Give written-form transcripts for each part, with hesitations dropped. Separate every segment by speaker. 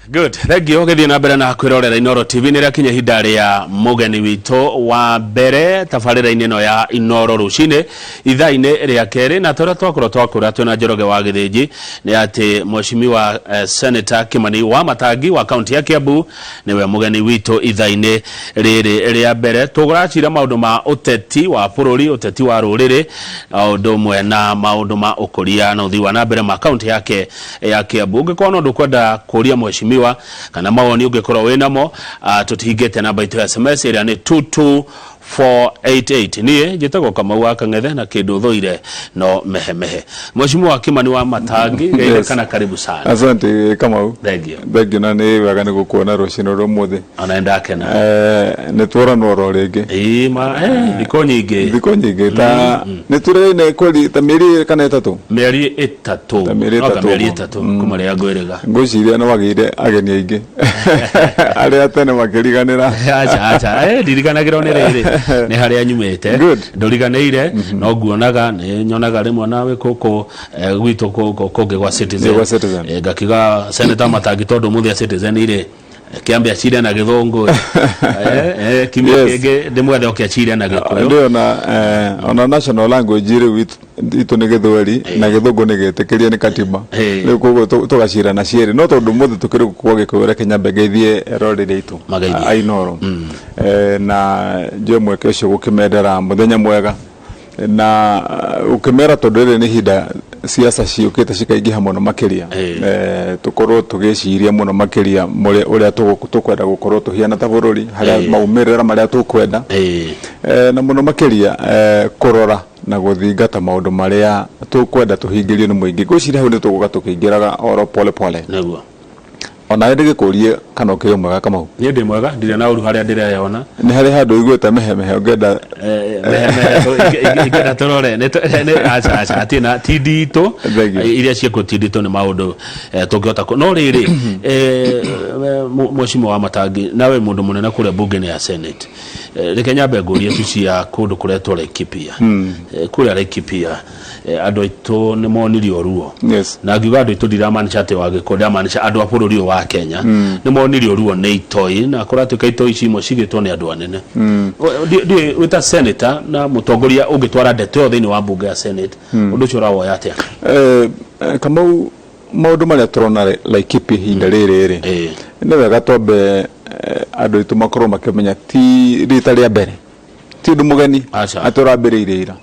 Speaker 1: Good. Thank you. Githii na mbere na kwirorera Inoro TV nira kinya hindari ya mugeni wito wa mbere tabarira-ini no ya Inoro rucine ithaa-ini ria keri na turia twakura twina Njoroge wa Githĩnji ni ati Mheshimiwa Senator Kimani wa Matangi wa kaunti ya Kiambu niwe mugeni wito ithaa-ini riri ria mbere tuguracira maundu ma uteti wa bururi uteti wa ruriri undu mwe na maundu ma ukuria na uthii wa na mbere ma kaunti yake ya Kiambu ngikona undu kwenda kuria Mheshimiwa kana mawoni ungekorwo winamo tutihingite namba itu ya SMS ira ni 22488 nie njitagwo Kamau wa Kang'ethe na kindu thoire no mehemehe. Mheshimiwa Kimani wa Matangi geire kana karibu sana.
Speaker 2: Asante Kamau.
Speaker 1: Thank you.
Speaker 2: Thank you na ni wega ni gukuona rucino rumuthe.
Speaker 1: Anaenda kena.
Speaker 2: Ni twora no ro ringi.
Speaker 1: Thiko nyingi
Speaker 2: ta ni turene kweli ta mieri kana itatu.
Speaker 1: Mieri itatu kuma ria ngwiriga.
Speaker 2: Ngwiciria no wagire ageni aingi. Aria tene makiriganira.
Speaker 1: Acha ndiriganagirwo ni riri ni haria nyumite nduriganeire no guonaga ni nyonaga rimwe nawe kuko gwitu kungi gwa Citizen ngakiga Senator Matangi tondu muthia Citizen ire kiambia chira na githungu kimwe kenge ndimwethe okiachira na gikuyu
Speaker 2: ndio na ona national language ire itu ni githweri na githungu ni gitikiria ni katiba riu kugo tugacira na cieri no tondu muthe tukiri kwa gikuyu reke nyambe geithie rorire itu Ainoro na je mweke ucio gukimendera muthenya mwega na ukimera tondu ire ni hinda siasa ciukite cikaingiha muno makiria tukorwo tugiciria muno makiria uria tukwenda gukorwo tuhiana ta bururi haria maumirira maria tukwenda na muno makiria kurora na guthingata maundu maria tukwenda tuhingirio ni muingi gwiciria hu ni tuguka tukingiraga oro pole pole
Speaker 1: naguo
Speaker 2: ona ndi gikurie kana ukiri mwega Kamau
Speaker 1: ni ndi mwega ndire na uru haria ndiraona
Speaker 2: ni hari handu iguite mehemehe ungenda
Speaker 1: igenda torore ne acha atina tidito iria cieko tidito ni maundu tungiota no riri Mheshimiwa wa Matangi nawe mundu munene kuria bunge ya Senate reke nyambe ngurie tucia kundu kuretwo Laikipia kuria Laikipia andu aitu ni monirio ruo na ngiuga andu aitu ndiramanisha ati wagikoria manisha andu a bururi wa Kenya ni monirio ruo ni itoi na kuratuka itoi cimo cigitwo ni andu anene ndi wita senator na mutongoria ungitwara ndeto thini wa bunge ya Senate undu ucio rawoya atia
Speaker 2: Kamau maundu maria turona Laikipia hinda riri ni wega tombe andu aitu makorwo makimenya ti rita ria mbere ti ndu mugeni aturambiriire ira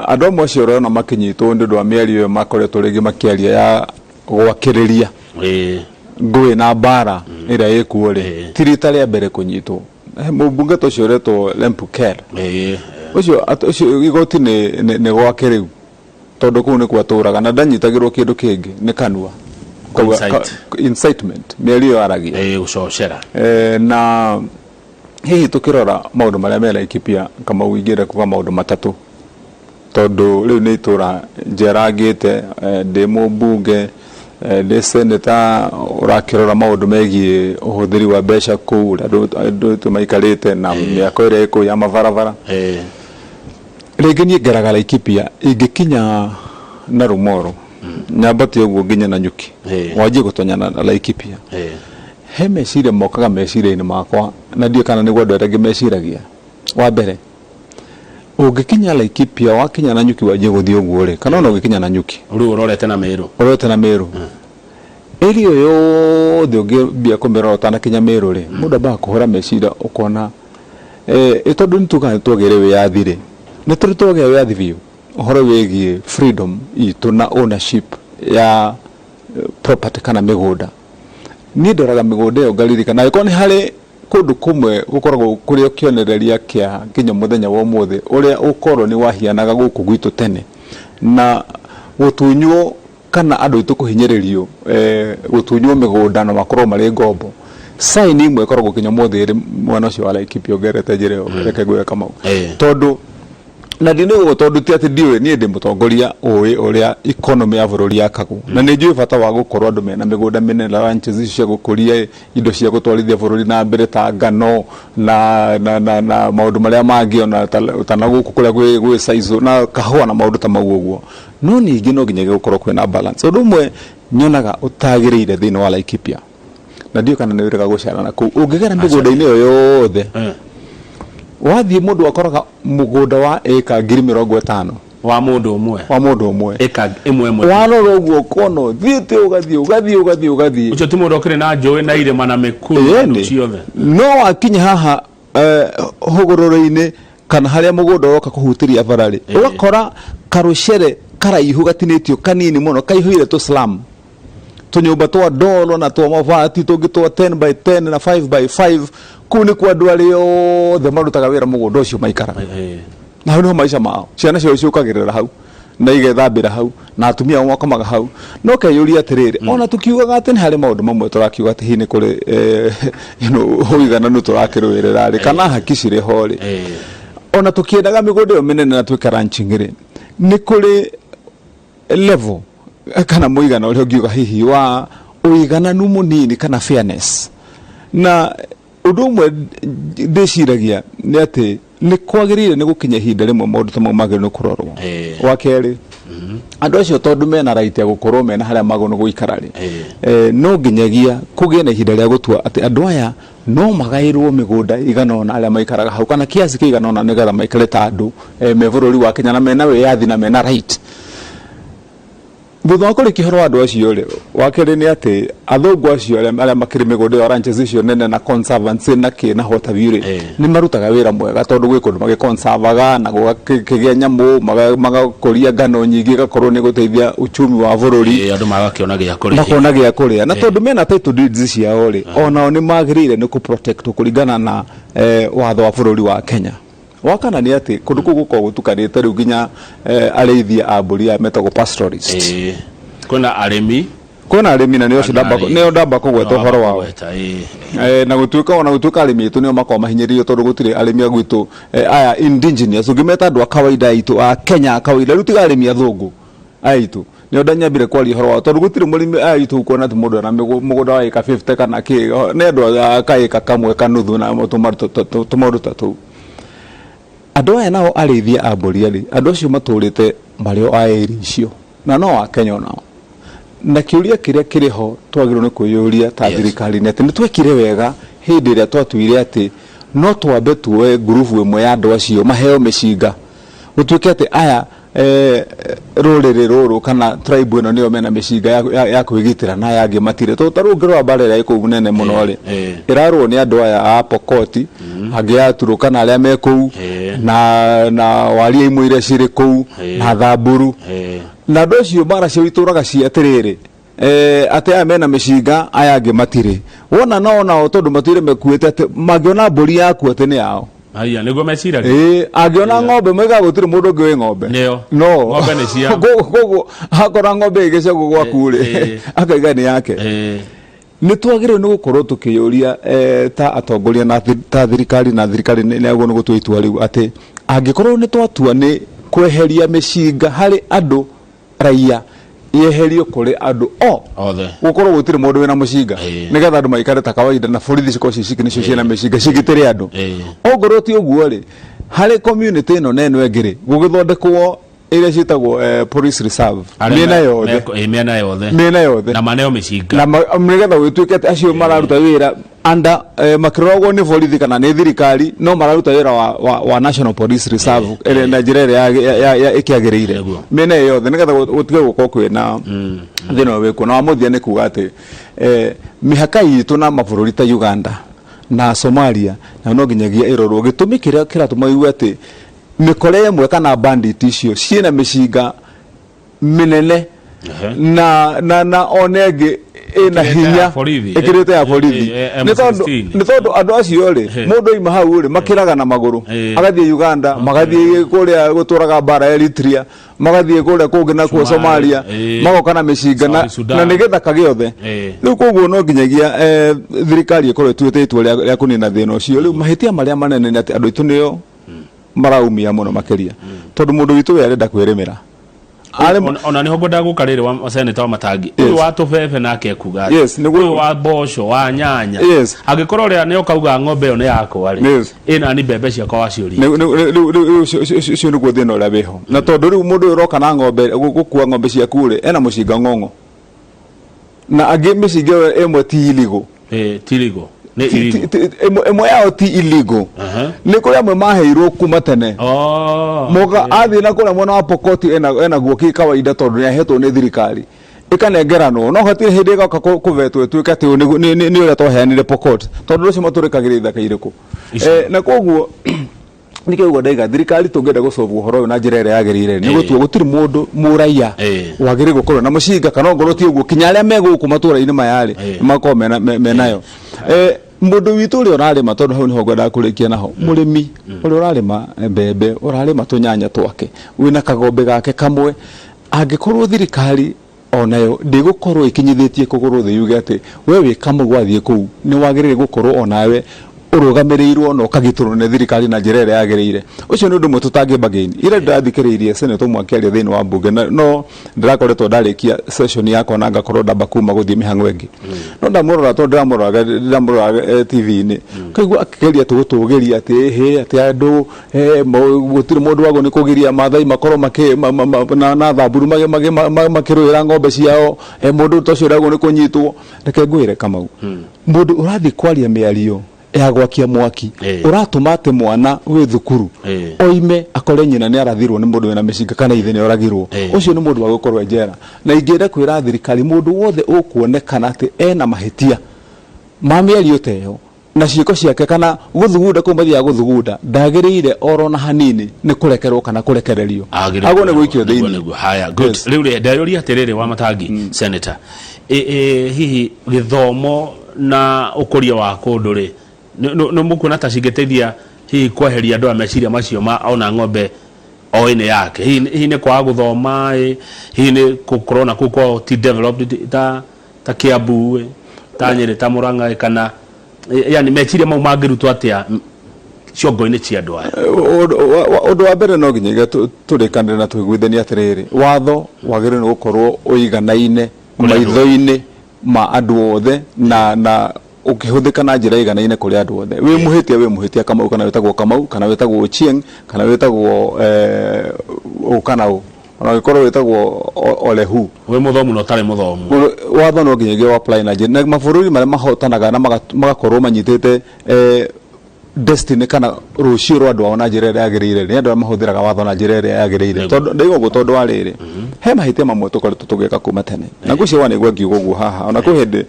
Speaker 2: andu amwe acio urona makinyitwo ndu wa miario makoretwo ringi makiaria ya gwakiriria ngui na bara ira ikuo ri ti rita ria mbere kunyitwo mubunge tocio retwo Lempukel ucio igoti ni gwakiriu tondu kuu ni kwaturaga na ndanyitagirwo kindu kingi ni kanua incitement miario aragia
Speaker 1: ucocera
Speaker 2: na hihi tukirora maundu maria me Laikipia kama uigire kuga maundu matatu tondu riu ni itura njeragite ndi mubunge ndi senator urakirora maundu megie uhuthiri wa mbeca kuu andu tumaikarite na miako iria iku ya mabarabara ringi ni ngeraga Laikipia ingikinya na Rumoro nyambati uguo nginya na Nyuki wanjie gutonya na Laikipia he meciria mokaga meciria-ini makwa na ndio kana niguo andu aria meciragia wa mbere ungikinya Laikipia wakinya na Nyuki wanjie guthii uguo ri kana no ungikinya na Nyuki
Speaker 1: ru urorete na Meru
Speaker 2: irio yothe ungiambia kumirora na kinya Meru ri mundu ba kuhura meciria ukona tondu nituka twagire wiyathi ri ni turi twagire wiyathi biu uhoro wigie freedom itu na ownership ya property kana migunda ni ndoraga migunda yo ngaririka na iko ni hari kundu kumwe gukoragwo kuri okionereria kia kinya muthenya wa muthe uria ukorwo ni wahianaga guku gwitu tene na gutunywo kana andu itu kuhinyiririo gutunywo migunda na makorwo mari ngombo saini imwe ikoragwo kinya muthe ri mwana ucio wa Laikipia ongerete njireo reke gwe Kamau tondu na ndino tondu ti ati ndiwe ni ndi mutongoria uria economy ya bururi yakagu na ni njui bata wa gukorwo andu mena migunda minene ranches cia gukuria indo cia gutwarithia bururi na mbere ta ngano na maundu maria mangi ona tana guku kuria gwi saizo na kahua na maundu ta mau uguo no ningi no nginya gukorwo kwina balance undu mwe nyonaga utagiriire thini wa Laikipia na ndio kana nĩ wĩra gũcerana kũu ũngĩgera mĩgũnda-inĩ ĩyo yothe wathiĩ mũndũ akoraga mũgũnda wa ĩka 50,000
Speaker 1: wa mũndũ ũmwe ĩka ĩmwe
Speaker 2: warora ũguo kono thiĩte ũgathiĩ
Speaker 1: ũcio ti mũndũ okĩrĩ na njũĩ na irĩma na mĩkuru ciothe
Speaker 2: no wakinya haha hũgũrũrũ-inĩ kana harĩa mũgũnda ũroka kũhutĩria bararĩ ũgakora karũcere karaihu gatinĩtio kanini mũno kaihũire tũ slum tũnyũmba twa ndoro na twa mabati tũngĩ twa 10 by 10 na 5 by 5 kũu nĩ kwa andũ arĩa othe marutaga wĩra mũgũnda ũcio maikaraga na hau nĩho maica mao ciana cio ciũkagĩrĩra hau na igethambĩra hau na atumia makomaga hau no keyũria atĩrĩrĩ ona tũkiugaga atĩ nĩ harĩ maũndũ mamwe tũrakiuga atĩ hihi nĩ kũrĩ ũigananu tũrakĩrũĩrĩra rĩ kana haki cirĩ ho rĩ ona tũkĩendaga mĩgũnda ĩyo mĩnene na twĩka ranching rĩ nĩ kũrĩ level kana mũigana ũrĩa ũngiuga hihi wa ũigananu mũnini kana fairness na ũndũ ũmwe ndĩciragia nĩ atĩ nĩ kwagĩrĩire nĩ gũkinya ihinda rĩmwe maũndũ ta mau magĩrĩirwo nĩ kũrorwo wa kerĩ andũ acio tondũ mena right ya gũkorwo mena harĩa magũrũ gũikara rĩ no nginyagia kũgĩe na ihinda rĩa gũtua atĩ andũ aya no magaĩrwo mĩgũnda igana ũna arĩa maikaraga hau kana kiasi kĩigana ũna nĩgetha maikare ta andũ me bũrũri wa Kenya na mena wĩyathi na mena right thutha wa kũrĩkia ũhoro wa andũ acio rĩ wa kerĩ nĩ atĩ athũngũ acio arĩa makĩrĩ mĩgũnda ĩyo ranches icio nene na conservancy na kĩna hota view rĩ nĩ marutaga wĩra mwega tondũ gwĩ kũndũ magĩconservaga na gũgakĩgĩa nyamũ magakũria ngano nyingĩ igakorwo nĩ gũteithia uchumi wa bũrũri
Speaker 1: andũ magakĩona
Speaker 2: gĩa kũrĩa na tondũ mena title deeds ciao rĩ onao nĩ magĩrĩire nĩ kũprotect kũringana na watho wa bũrũri wa Kenya wakana nĩ atĩ kũndũ kũu gũkoragwo gũtukanĩte rĩu nginya arĩithia a mbũri aya metagwo pastoralist
Speaker 1: kwĩna
Speaker 2: arĩmi na nĩo ndamba kũgweta ũhoro wao na gũtuĩka arĩmi aitũ nĩo makoragwo mahinyĩrĩirio tondũ gũtirĩ arĩmi a gwitũ aya indigenous ũngĩmeta andũ a kawaida aitũ a Kenya a kawaida rĩu tiga arĩmi athũngũ aitũ nĩo ndanyambire kwaria ũhoro wao tondũ gũtirĩ mũrĩmi aitũ kuona atĩ mũndũ na mũgũnda wa ĩka 50 kana kĩ nĩ andũ a kaĩka kamwe kanuthu na tũmaũndũ ta tũu andũ aya nao arĩithia a mbũri arĩ andũ acio matũrĩte marĩ o a ĩri icio na no a Kenya nao na kĩũria kĩrĩa kĩrĩ ho twagĩrĩirwo nĩ kwĩyũria ta thirikari nĩ atĩ nĩ twekire wega hĩndĩ ĩrĩa twatuire atĩ no twambe tuoe ngurubu ĩmwe ya andũ acio maheo mĩcinga gũtuĩke atĩ aya rũrĩrĩ rũrũ kana tribe ĩno nĩyo mena mĩcinga ya kwĩgitĩra na yangĩ matirĩ ta rĩu ngĩrora mbara ĩrĩa ĩkũu nene mũno rĩ ĩrarũo nĩ andũ aya a Pokoti angĩ a Turukana arĩa me kũu na waria imwe iria cirĩ kũu na Thamburu na andũ acio mbara cio itũraga cia atĩrĩrĩ atĩ aya mena mĩcinga aya angĩ matirĩ wona nao tondũ matuire mekuĩte atĩ mangĩona mbũri yaku atĩ nĩ yao
Speaker 1: aya nĩguo meciragia
Speaker 2: angĩona ng'ombe moigaga gũtirĩ mũndũ ũngĩ wĩ ng'ombe no
Speaker 1: ng'ombe nĩ cia
Speaker 2: koguo akora ng'ombe ĩgĩcagwo gwaku rĩ akaiga nĩ yake nĩ twagĩrĩirwo nĩ gũkorwo tũkĩyũria ta atongoria na ta thirikari na thirikari nĩaguo nĩ gũtua itua rĩu atĩ angĩkorwo nĩ twatua nĩ kweheria mĩcinga harĩ andũ raia yeherio kũrĩ andũ othe gũkorwo gũtirĩ mũndũ wĩna mũcinga nĩgetha andũ maikare ta kawaida na borithi cikorwo ciciki nĩcio ciĩna mĩcinga cigitĩre andũ ongorwo ti ũguo rĩ harĩ community ĩno na ĩno ĩngĩ rĩ gũgĩthondekwo ĩrĩa ciĩtagwo police reserve mĩena yothe
Speaker 1: na maneo mĩcinga
Speaker 2: na nĩgetha gwĩtuĩke atĩ acio mararuta wĩra anda makĩroragwo nĩ borithi kana nĩ thirikari no mararuta wĩra wa National Police Reserve na njĩra ĩrĩa ĩkĩagĩrĩire mĩena yothe nĩgetha gũtige gũkorwo kwĩna thĩna wĩkuo na wamũthia nĩ kuga atĩ mĩhaka itũ na mabũrũri ta Uganda na Somalia na no nginyagia ĩrorwo gĩtũmi kĩrĩa kĩratũma igue atĩ mĩkore ĩmwe kana bandit icio ciĩna mĩcinga mĩnene na ona ĩngĩ ĩna hinya ĩkĩrĩte ya borithi nĩ tondũ andũ acio rĩ mũndũ oima hau rĩ makĩraga na magũrũ agathiĩ Uganda magathiĩ kũrĩa gũtũraga mbara Eritrea magathiĩ kũrĩa kũngĩ nakuo Somalia magoka na mĩcinga na nĩgetha kagĩothe rĩu koguo no nginyagia thirikari ĩkorwo ĩtuĩte itua rĩa kũnina thĩna ũcio rĩu mahĩtia marĩa manene nĩ atĩ andũ aitũ nĩo maraumia mũno makĩria tondũ mũndũ witũ we arenda kwĩrĩmĩra
Speaker 1: ona nĩ hongo ndagũkarĩre wa seneta wa Matangi ũyũ wa tũbebe nake kuga ũyũ wa mboco wa nyanya angĩkorwo rĩa nĩ okauga ng'ombe ĩyo nĩ yakwa rĩ ĩna ni mbembe ciakwa waciũria
Speaker 2: ũcio nĩguo thĩna ũrĩa wĩho na tondũ rĩu mũndũ ũroka na ng'ombe gũkua ng'ombe ciaku rĩ ena mũcinga ng'ong'o na angĩ mĩcinga ĩmwe ti iligo
Speaker 1: tiligo ne illegal
Speaker 2: emwe yao ti illegal ni kuria mwe maheirwo kuma tene moga athi na kuria mwana wa Pokot ena guoki kawaida tondu ya hetwo ni thirikari ikanengerano no hatire hindi gaka kuvetwo tuike ati ni uria twaheanire Pokot tondu ucio maturikagira ithaka iriku na koguo nikiguo ndaiga thirikari tungenda gucobu horo na njira ire yagirire ni gutua gutiri mundu muraia wagire gukorwo na mucinga kana ngoro ti uguo kinya aria meguku matura-ini mayari makoo menayo mundu witu uri urarima tondu hau niho ngwenda kurikia naho murimi uri urarima mbembe urarima tunyanya twake wina kagombe gake kamwe angikorwo thirikari onayo ndigukorwo ikinyithitie kuguru thi yuge ati we wi kamwe gwathie kuu ni wagirire gukorwo onawe urugamirirwo no kagiturwo ne thirikari na njira ire yagirire ucio ni undu mwe tutangibagaini ire ndathikiriirie senator Mwakiaria thiini wa mbunge no ndirakoretwo ndarikia session yakwa na ngakorwo ndamba kuma guthie mihango ingi no ndamurora tondu ndamurora TV-ini kaigua akigeria tugutugiria ati ati andu gutiri mundu wago ni kugiria mathai makorwo na thamburu makiruira ng'ombe ciao mundu tocio rago ni kunyitwo reke ngwire Kamau mundu urathi kwaria miario ya gwakia mwaki uratuma ati mwana wi thukuru oime akore nyina ni arathirwo ni mundu wina micinga kana ithe ni oragirwo ucio ni mundu wa gukorwo njera na ingienda kwira thirikari mundu wothe ukuonekana ati ena mahitia mamiario teyo na ciiko ciake kana guthugunda kumbathi ya guthugunda ndagirire oro na hanini ni kurekerwo kana kurekererio ago ne gwikio thiini
Speaker 1: haya good riu ri ndayori atiriri wa Matangi senator hihi githomo na ukuria wa kundu ri no mukuna ta cingeteithia hihi kweheria andu ameciria macio ma ona ng'ombe oine yake hihi ni kwa guthoma hihi ni kukorona kuko ti developed ta Kiambu ta Nyeri ta Murang'a kana yani meciria mau mangirutwo atia ciongo-ini cia andu aya
Speaker 2: undu wa mbere no nginya turikanire na twiguithania atiriri watho wagire ni gukorwo uiganaine maitho-ini ma andu othe na ukihuthika na njira iganaine kuri andu othe wi muhitia Kamau kana wetagwo Kamau kana wetagwo Ochieng kana wetagwo Ukanau ona gikorwo wetagwo Olehu
Speaker 1: we muthomu no tare muthomu
Speaker 2: watho no nginya apply na njira mabururi maria mahotanaga na magakorwo manyitete destiny kana rucio rwa andu ao na njira ire yagirire ni andu mahuthiraga watho na njira ire yagirire tondu ndaigo tondu wa riri he mahitia mamwe tukoretwo tugeka kuma tene na ngucio wane gwa ngiugo guo haha ona ku hindi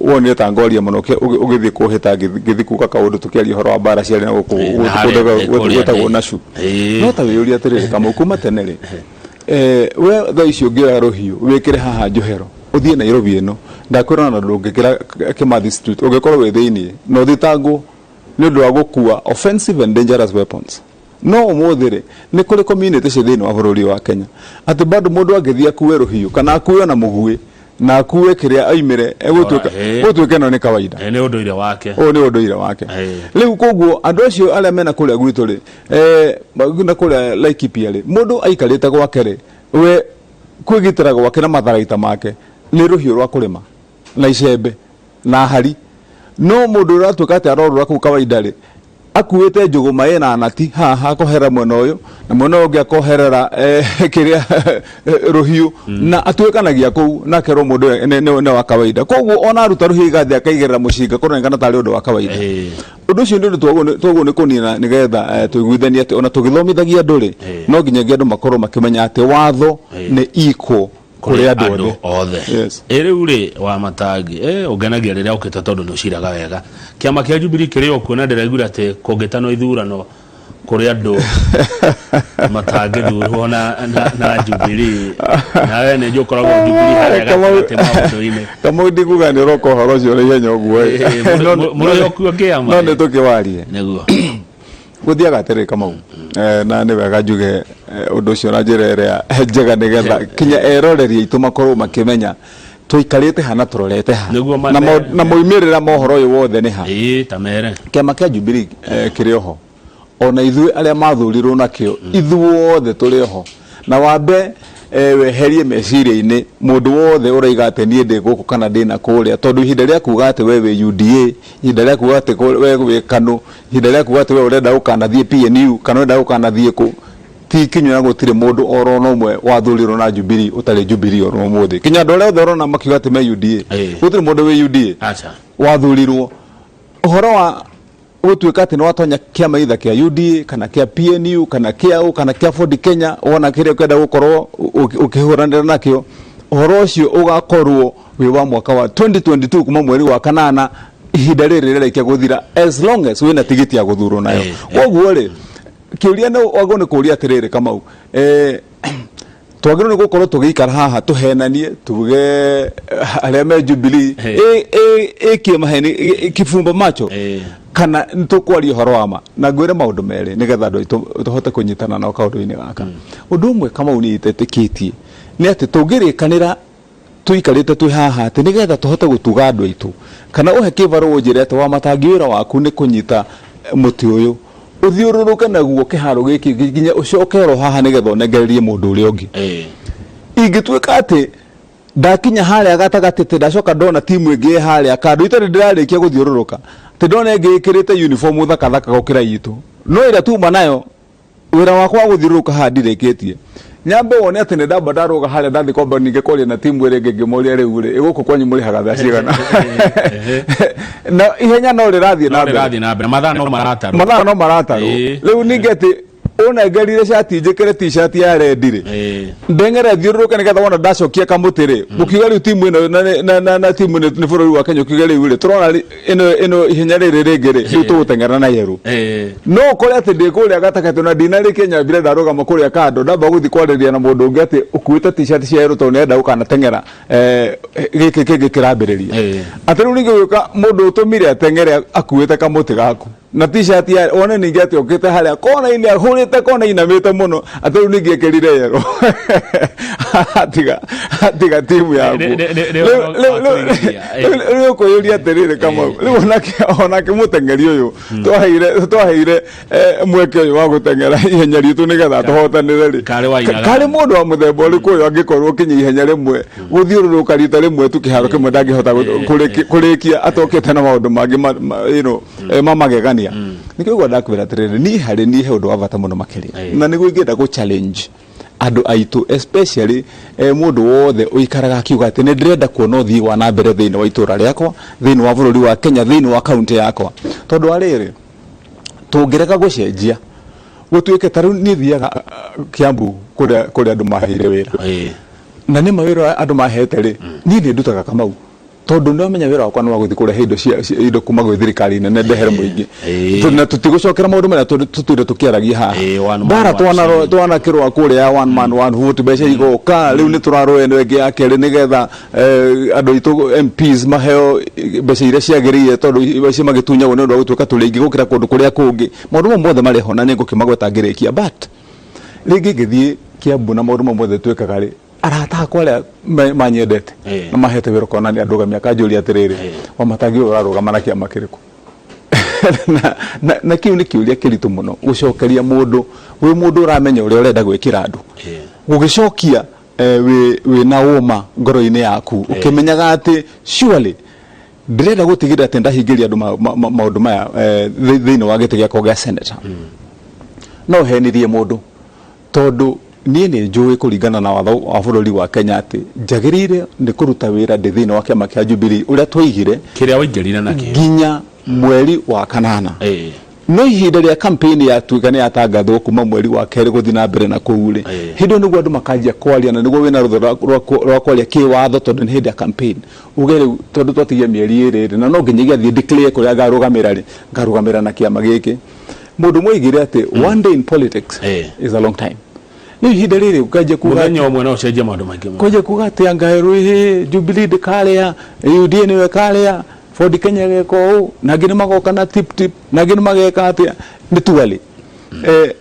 Speaker 2: wonire ta ngoria muno ugithie kuhita ngithi kuka kaundu tukiaria horo wa bara ciari na gutagwo nacu no ta wiyuria atiriri Kamau kuma tene ri we tha icio ngira ruhiu wikire haha Njohero uthie Nairobi ino ndakwira na ndungikira Kimathi Street ugikorwo wi thiini no thitangwo ni undu wa gukua offensive and dangerous weapons no umuthire ni kuri community ciithini wa bururi wa Kenya ati bado mundu angithia kuwe ruhiu kana akuwe na mugui na akuwe kiria aimire egutwika no ni kawaida
Speaker 1: ni unduire wake
Speaker 2: ni unduire wake riu koguo andu acio aria mena kuria gwitu ri na kuria Laikipia ri mundu aikarite gwake ri we kwigitira gwake na matharaita make ni ruhiu rwa kurima na icembe na hari no mundu ratwika ati arorura ku kawaida ri akuite njuguma ina anati haha kohera mwena uyu na mwena ungi akoherera kiria ruhiu na atwikanagia ku na kero mundu ne wa kawaida koguo ona aruta ruhiu gathi akaigerera mucinga kuronekana tari undu wa kawaida undu ucio ndu twoguo ni kunina nigetha twiguithania ati ona tugithomithagia andu ri no nginyagia andu makorwo makimenya ati watho ni equal kuri andu othe riu ri wa Matangi ungenagia riria ukita tondu no ciraga wega kiama kia Jubilee kirio kuona ndiraigura ati kungitano ithurano kuri andu matangithurwo na Jubilee nawe ni njukoragwo Jubilee haria gatagatĩ maũndũ-inĩ Kamau ndikuga ni roko horo cio ri henya uguo muroyo kuo kiama no ni tukiwarie niguo guthiaga atirĩ Kamau na ni wega njuge undu ucio na njira ĩrĩa njega nigetha kinya eroreria itu makorwo makimenya tuikarite hana turorete ha na moimirira mohoro uyu wothe ni ha ta mere kiama kia Jubilee kiri oho ona ithuĩ aria mathurirwo nakio ithuothe turi oho na wambe weherie meciria-ini mundu wothe uraiga ati nie ndi guku kana ndi na kuria tondu ihinda ria kuga ati we wi UDA ihinda ria kuga ati we wi KANU ihinda ria kuga ati we urenda ukanathie PNU kana urenda ukanathie ku ti kinywa gutire mundu oro no mwe wathurirwo na Jubilee utari Jubilee oro muthi kinya andu aria othe orona makiuga ati me UDA gutire mundu wi UDA acha wathurirwo uhoro wa gutuika ati no watonya kiama itha kia UDA kana kia PNU kana kia kana kia Ford Kenya wona kire ukenda gukorwo ukihuranira nakio uhoro ucio ugakorwo wi wa mwaka wa 2022 kuma mweri wa kanana ihinda riri rirekia guthira as long as wina tigiti ya guthurwo nayo koguo ri kiuria no wago ni kuria atiriri Kamau twagirwo ni gukorwo tugikara haha tuhenanie tuge aria me Jubilee kimaheni kifumba macho kana ntukwaria uhoro wama na ngwire maundu meri nigetha andu tuhote kunyitana na kaundu-ini gaka undu umwe Kamau ni itetikitie ni ati tungirikanira tuikarite twi haha ati nigetha tuhote gutuga andu aitu kana uhe kivaro unjire ati wa matangi wira waku ni kunyita muti uyu uthiururuke naguo kiharo giki ginya ucokero haha nigetha onengererie mundu uria ungi ingituika ati ndakinya haria gatagati ti ndacoka ndona timu ingi haria kandu itari ndirarikia guthiururuka ti ndona ngikirite uniform thaka thaka gukira yitu no ira tuma nayo wira wakwa wa guthiururuka ha ndireketie nyambe wone ati ni ndamba ndaruga haria ndathi komba ningekoria na timu iri ngimoria riu ri iguku kwanyu muri hagatha cigana na ihenya no rirathie na mbere
Speaker 1: mathaa no marataru
Speaker 2: riu ningeti ona ngerire shati njikire t-shirt ya red ri ndengere thiururuka nigetha wona ndacokia kamutiri mukiga riu timu ino na timu ni bururi wa Kenya ukiga riu ri turona ino ihenya riri ringi ri riu tugutengera na yeru no kore ati ndikuria gatakati na dinari Kenya bire ndaruga makuria kando ndamba guthi kwariria na mundu ungi ati ukuite t-shirt cia yeru to nenda ukana tengera giki kirambiriria ati riu ningi gwika mundu utumire atengere akuite kamuti gaku na t-shirt ya one ningi ati okite haria kona ile hurite kona inamite muno ati riu ningi ekirire yero atiga timu yangu riu kuyuria atiriri Kamau riu onake mutengeri uyu twaheire mweke uyu wa gutengera ihenya ritu nigetha tuhotanire ri kari mundu wa muthemba uriku uyu angikorwo kinya ihenya rimwe guthiururuka rita rimwe tukiharo kimwe ndangihota kurikia atokete na maundu mangi mamagegania nikigwa ndakwira atiriri ni hari ni he undu wa bata muno makiri na niguo ingenda go challenge andu aitu especially mundu wothe uikaraga akiuga ati ni ndirenda kuona uthii wa na mbere thiini wa itura riakwa thiini wa bururi wa Kenya thiini wa county yakwa tondu ariri tungireka gucenjia gutuike taru ni thiaga Kiambu kuria andu maheire wira na ni mawira andu mahete ri ni ndutaga Kamau tondu ndo menya wira wakwa no waguthi kurehe indo kuma gwi thirikari nene ndehere muingi na tutigucokera maundu mena tutire tukiaragia haha bara twana kirwa kuria one man one vote beca igoka riu ni turaro eno enge yake ri nigetha andu itu MPs maheo beca iria ciagiriire tondu beca magitunyagwo ni undu wa gutuika turi ingi gukira kundu kuria kungi maundu mothe mari ho na ningo kimagweta ngirikia but ringi ngithie Kiambu na maundu mothe twikaga ri arata kwale manyedete na mahete wiro kona ni andu gamia kanjuri atiriri wa matangi uraruga manakia makiriku na kiu ni kiuria kiritu muno gucokeria mundu wi mundu uramenya uria urenda gwikira andu gugicokia we na uma ngoro-ini yaku ukimenyaga ati surely ndirenda gutigira ati ndahingiria andu maundu maya thiini wa giti giakwa gia senator no henirie mundu tondu ni njui kuringana na watho wa bururi wa Kenya ati njagirire ni kuruta wira ndi thiini wa kiama kia Jubilee uria twaigire
Speaker 1: kiria waingirina nakio
Speaker 2: ginya mweri wa kanana no ihinda ria campaign ya tuigane yatangathwo kuma mweri wa keri guthi na mbere na kuuri hindo niguo andu makanjia kwaria na niguo wina rutho rwa kwaria kiwatho tondu ni hindi ya campaign ugere tondu twatigia mieri iri na no nginyagia thie declare kuria ngarugamira na kiama giki mundu moigire ati one day in politics is a long time ni ihinda riri ukaje kuga
Speaker 1: muthenya umwe no cenjia maundu maingi
Speaker 2: koje kuga ati angaheru Jubilee ndikaria UDA niwe karia Ford Kenya geko na ngini magoka na tip na ngini mageka ati ni tuwali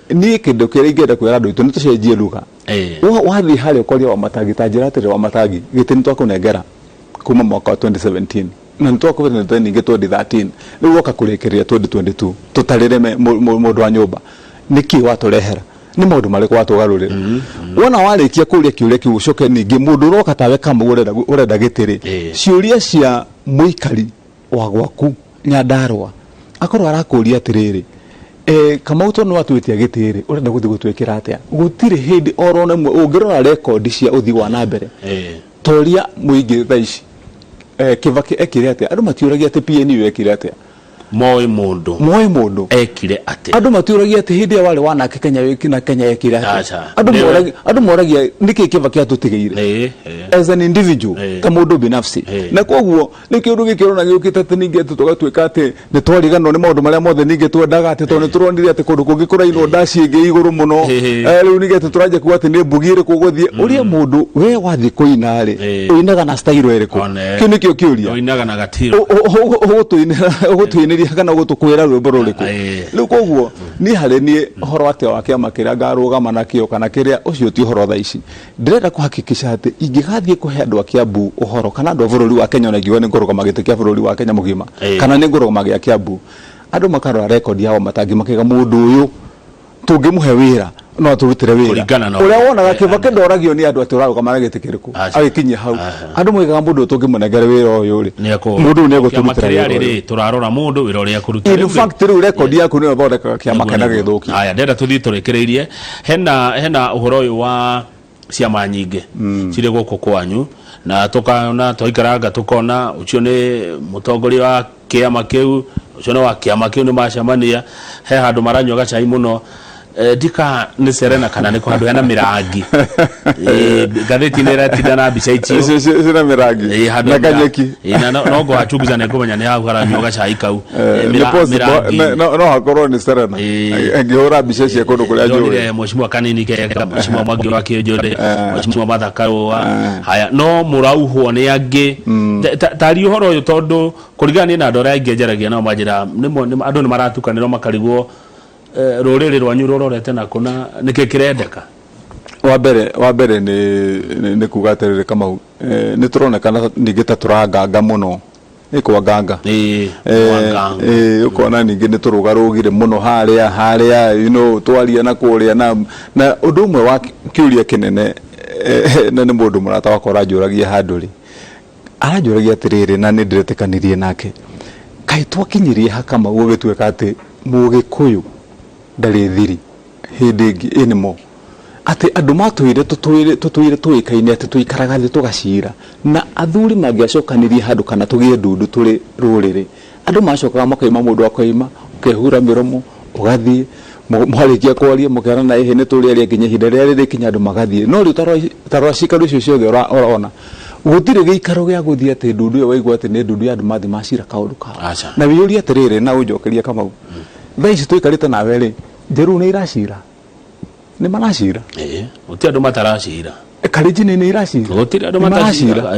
Speaker 2: ni kindu kiria ingenda kwira andu itu nitucenjie luga wathi hari ukoria wa matangi tanjira atire wa matangi giti nitwakunengera kuma mwaka wa 2017 na nitwakuvetha ningi 2013 riu woka kurikiria 2022 tutarire mundu wa nyumba niki waturehera ni maundu mariko watugarurira wona warikia kuria kiuria kiu coke ningi mundu roka tawe Kamau urenda gitiri ciuria cia muikari wa gwaku Nyandarua akorwo arakuria atiriri Kamau to no atwitia gitiri urenda guthi gutwikira atia gutire hindi orone mwe ungirora record cia uthi wa na mbere toria muingi thaici Kibaki ekire atia andu matiuragia ati PNU ekire atia
Speaker 1: moe mundu ekire ati
Speaker 2: andu matiuragia ati hindi wale wanake Kenya wiki na Kenya ekire ati andu moragia niki Kibaki atutigeire as an individual ta mundu binafsi na koguo niki undu gikirona giukite ati ninge tugatwika ati ni twarigano ni maundu maria mothe ninge twendaga ati to ni turonire ati kundu kungi kuraino ndaci ingi iguru muno riu ninge tuturaje kuwa ati ni mbugire kuguthie uria mundu we wathi kuina ri uinaga na style iriku kiu nikio kiuria
Speaker 1: uinaga na gatiro
Speaker 2: ugutuiniria kana gutukwira rwimbo ruriku riu koguo ni hari ni horo ati wa kiama kiria ngarugama nakio kana kiria ucio ti horo tha ici ndirenda kuhakikisha ati ingigathie kuhe andu a Kiambu uhoro kana andu a bururi wa Kenya ongiwa ni ngurugama gite kia bururi wa Kenya mugima kana ni ngurugama gia Kiambu andu makarora record yao matangi makiga mundu uyu tungimuhe wira no turutire wira uria wonaga Kibaki ndoragio ni andu ati urarugama na gite kiriku agikinyia hau andu moigaga mundu tungimunegere wira uyu ri mundu ni eguturutira
Speaker 1: wira turarora mundu wira uria kurutira
Speaker 2: in fact riu record yaku ni thondeka kiama kana githuki
Speaker 1: aya ndenda tuthii turekereirie hena uhoro uyu wa ciama nyingi ciri guku kwanyu na tukana toikaranga tukona ucio ni mutongoria wa kiama kiu ucio ni wa kiama kiu ni macamania he handu maranywa gacai muno dika ni Serena kana ni kwa hena mirangi gatheti ni ratinda na bica icio
Speaker 2: sina mirangi na kanyeki
Speaker 1: no go achuguza ne kumenya ni hau haranywa gacai kau
Speaker 2: mirangi no hakorwo ni Serena ngihura bica cia kundu kuria njuri
Speaker 1: mheshimiwa kanini kega mheshimiwa Mwangi wa Kĩnjũndĩ mheshimiwa Martha Karũa haya no murauhwo ni angi tari uhoro uyu tondu kurigania na ndora ingi njaragia no majira andu ni maratukanirwo makarigwo ruriri rwanyu rororete na kuna niki kirendeka
Speaker 2: wa mbere ni kugaterere kama ni turonekana ningita turanganga muno ikwa ganga ukona ningi ni turugarugire muno haria you know twaria na kuria na undu umwe wa kiuria kinene na ni mundu murata wakora njuragia handu ri aranjuragia atiriri na ni ndiretekanirie nake kai twakinyirie hakama gugitweka ati Mugikuyu ndari thiri hindi ingi inimo ati andu matwire tutwire tuikaine ati tuikaraga thi tugacira na athuri magiacokanirie handu kana tugie ndundu turi ruriri andu macokaga makaima mundu akaima ukehura miromo ugathie mwarikia kwaria mukera na ihene turi ari nginya hinda ria rikinya andu magathie no ri tarwa cikaru icio ciothe urona gutire giikaro gia guthie ati ndundu yo waigwa ati ni ndundu ya andu mathi macira kaundu ka na wiyuria atiriri na unjokeria kama thaici tuikarite nawe ri njeru ni iracira ni maracira
Speaker 1: uti andu mataracira
Speaker 2: kariji ni iracira
Speaker 1: gutire andu mataracira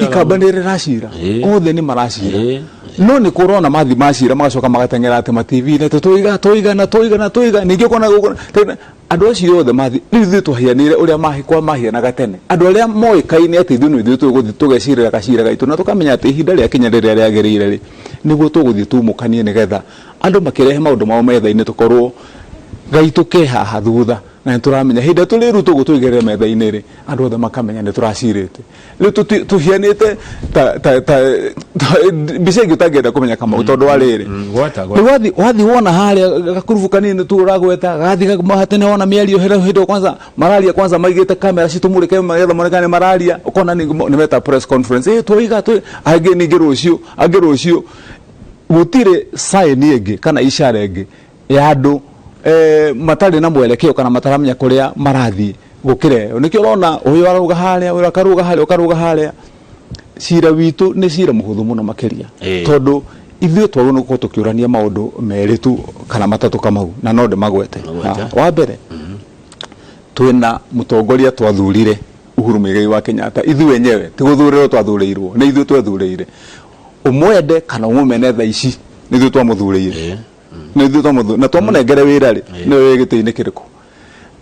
Speaker 2: ikambani riracira othe ni maracira no ni kurona mathi macira magacoka magatengera ati ma TV ne tuiga ningi kona andu acio othe mathi riu tuhianire uria mahiana gatene andu aria moikaine ati ithu ni tuguthi tugecirira gacira gaitu na tukamenya ati ihinda ria kinya riria riagirire ri niguo tuguthi tumukanie nigetha andu makirehe maundu mao metha-ini tukorwo gaitu ke haha thutha na turamenya hinda turiru tugutuigerera metha-ini ri andu othe makamenya ni turacirite riu tuhianite bica ingi utangenda kumenya kama tondu wa riri wathi wona haria gakurubu kanini tu uragweta gathi mahatene wona miario hindo kwanza mararia kwanza maigite kamera citumurike magetha monekane mararia ukona ni meta press conference tuiga angi ningi rucio gutire sign ingi kana ishara ingi ya andu matari na mwelekeo kana mataramenya kuria marathi gukire nikio urona uyu aruga haria uyu akaruga haria cira witu ni cira muhuthu muno makiria tondu ithuĩ twaru no tukiurania maundu meritu kana matatu kamau na no ndimagwete wa mbere twina mutongoria twathurire Uhuru Muigai wa Kenyatta ithuĩ enyewe ti guthurirwo twathurirwo ni ithuĩ twethurire umwende kana umumene tha ici ni ithuĩ twamuthurire ni ithuĩ twamuthurire na twamunengere wira ri ni we gitĩ-inĩ kĩrĩkũ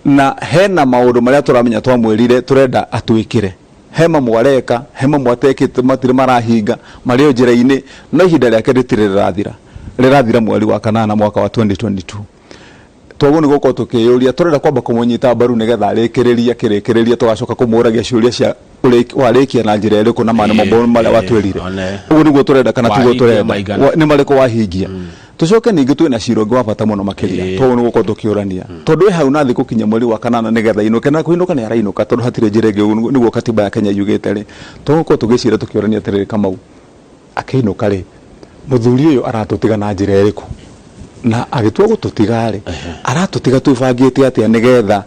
Speaker 2: na hena maundu maria turamenya twamwirire turenda atwikire hema mwareka hema mwatekite matire marahinga mario njira-ini no ihinda riake rirathira mweri wa kanana mwaka wa 2022 twagu ni guko tukiyuria turenda kwamba kumunyita mbaru nigetha arikireria tugacoka kumuragia ciuria cia warikia na njira iriku na mane mabono maria watwirire ugu niguo turenda kana tugo turenda ni mariko wahingia tucoke ningi twina ciro ngwa bata muno makiria to ni guko tukiurania tondu hau na thiku kinya mweri wa kanana nigetha inuke na kuinuka ni arainuka tondu hatire njira ingi niguo katiba ya Kenya yugite ri to guko tugicira tukiurania tiriri Kamau akiinuka ri muthuri uyu aratutiga na njira iriku na agitua gututiga ri aratutiga twibangite atia nigetha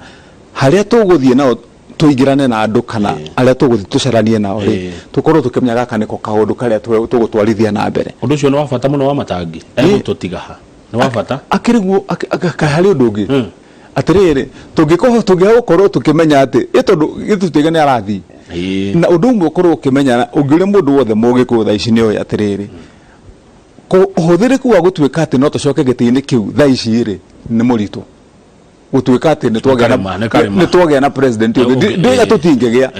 Speaker 2: haria tuguthie nao tuigirane na andu kana aria tuguthie tucaranie nao ri tukorwo tukimenya gaka niko kaundu karia tugutwarithia na mbere
Speaker 1: undu ucio no wabata muno wa matangi gututiga ha no wabata
Speaker 2: akiriguo akahari undu ungi atiriri tungiha gukorwo tukimenya ati itondu gitutiga ni arathi na undu umwe ukorwo ukimenya ungire mundu wothe mugiku tha ici ni oya atiriri kuhuthiriku wa gutuika ati no tucoke giti-ini kiu tha ici ri ni muritu gutuika ati ni twagea na president ndiga tutingegia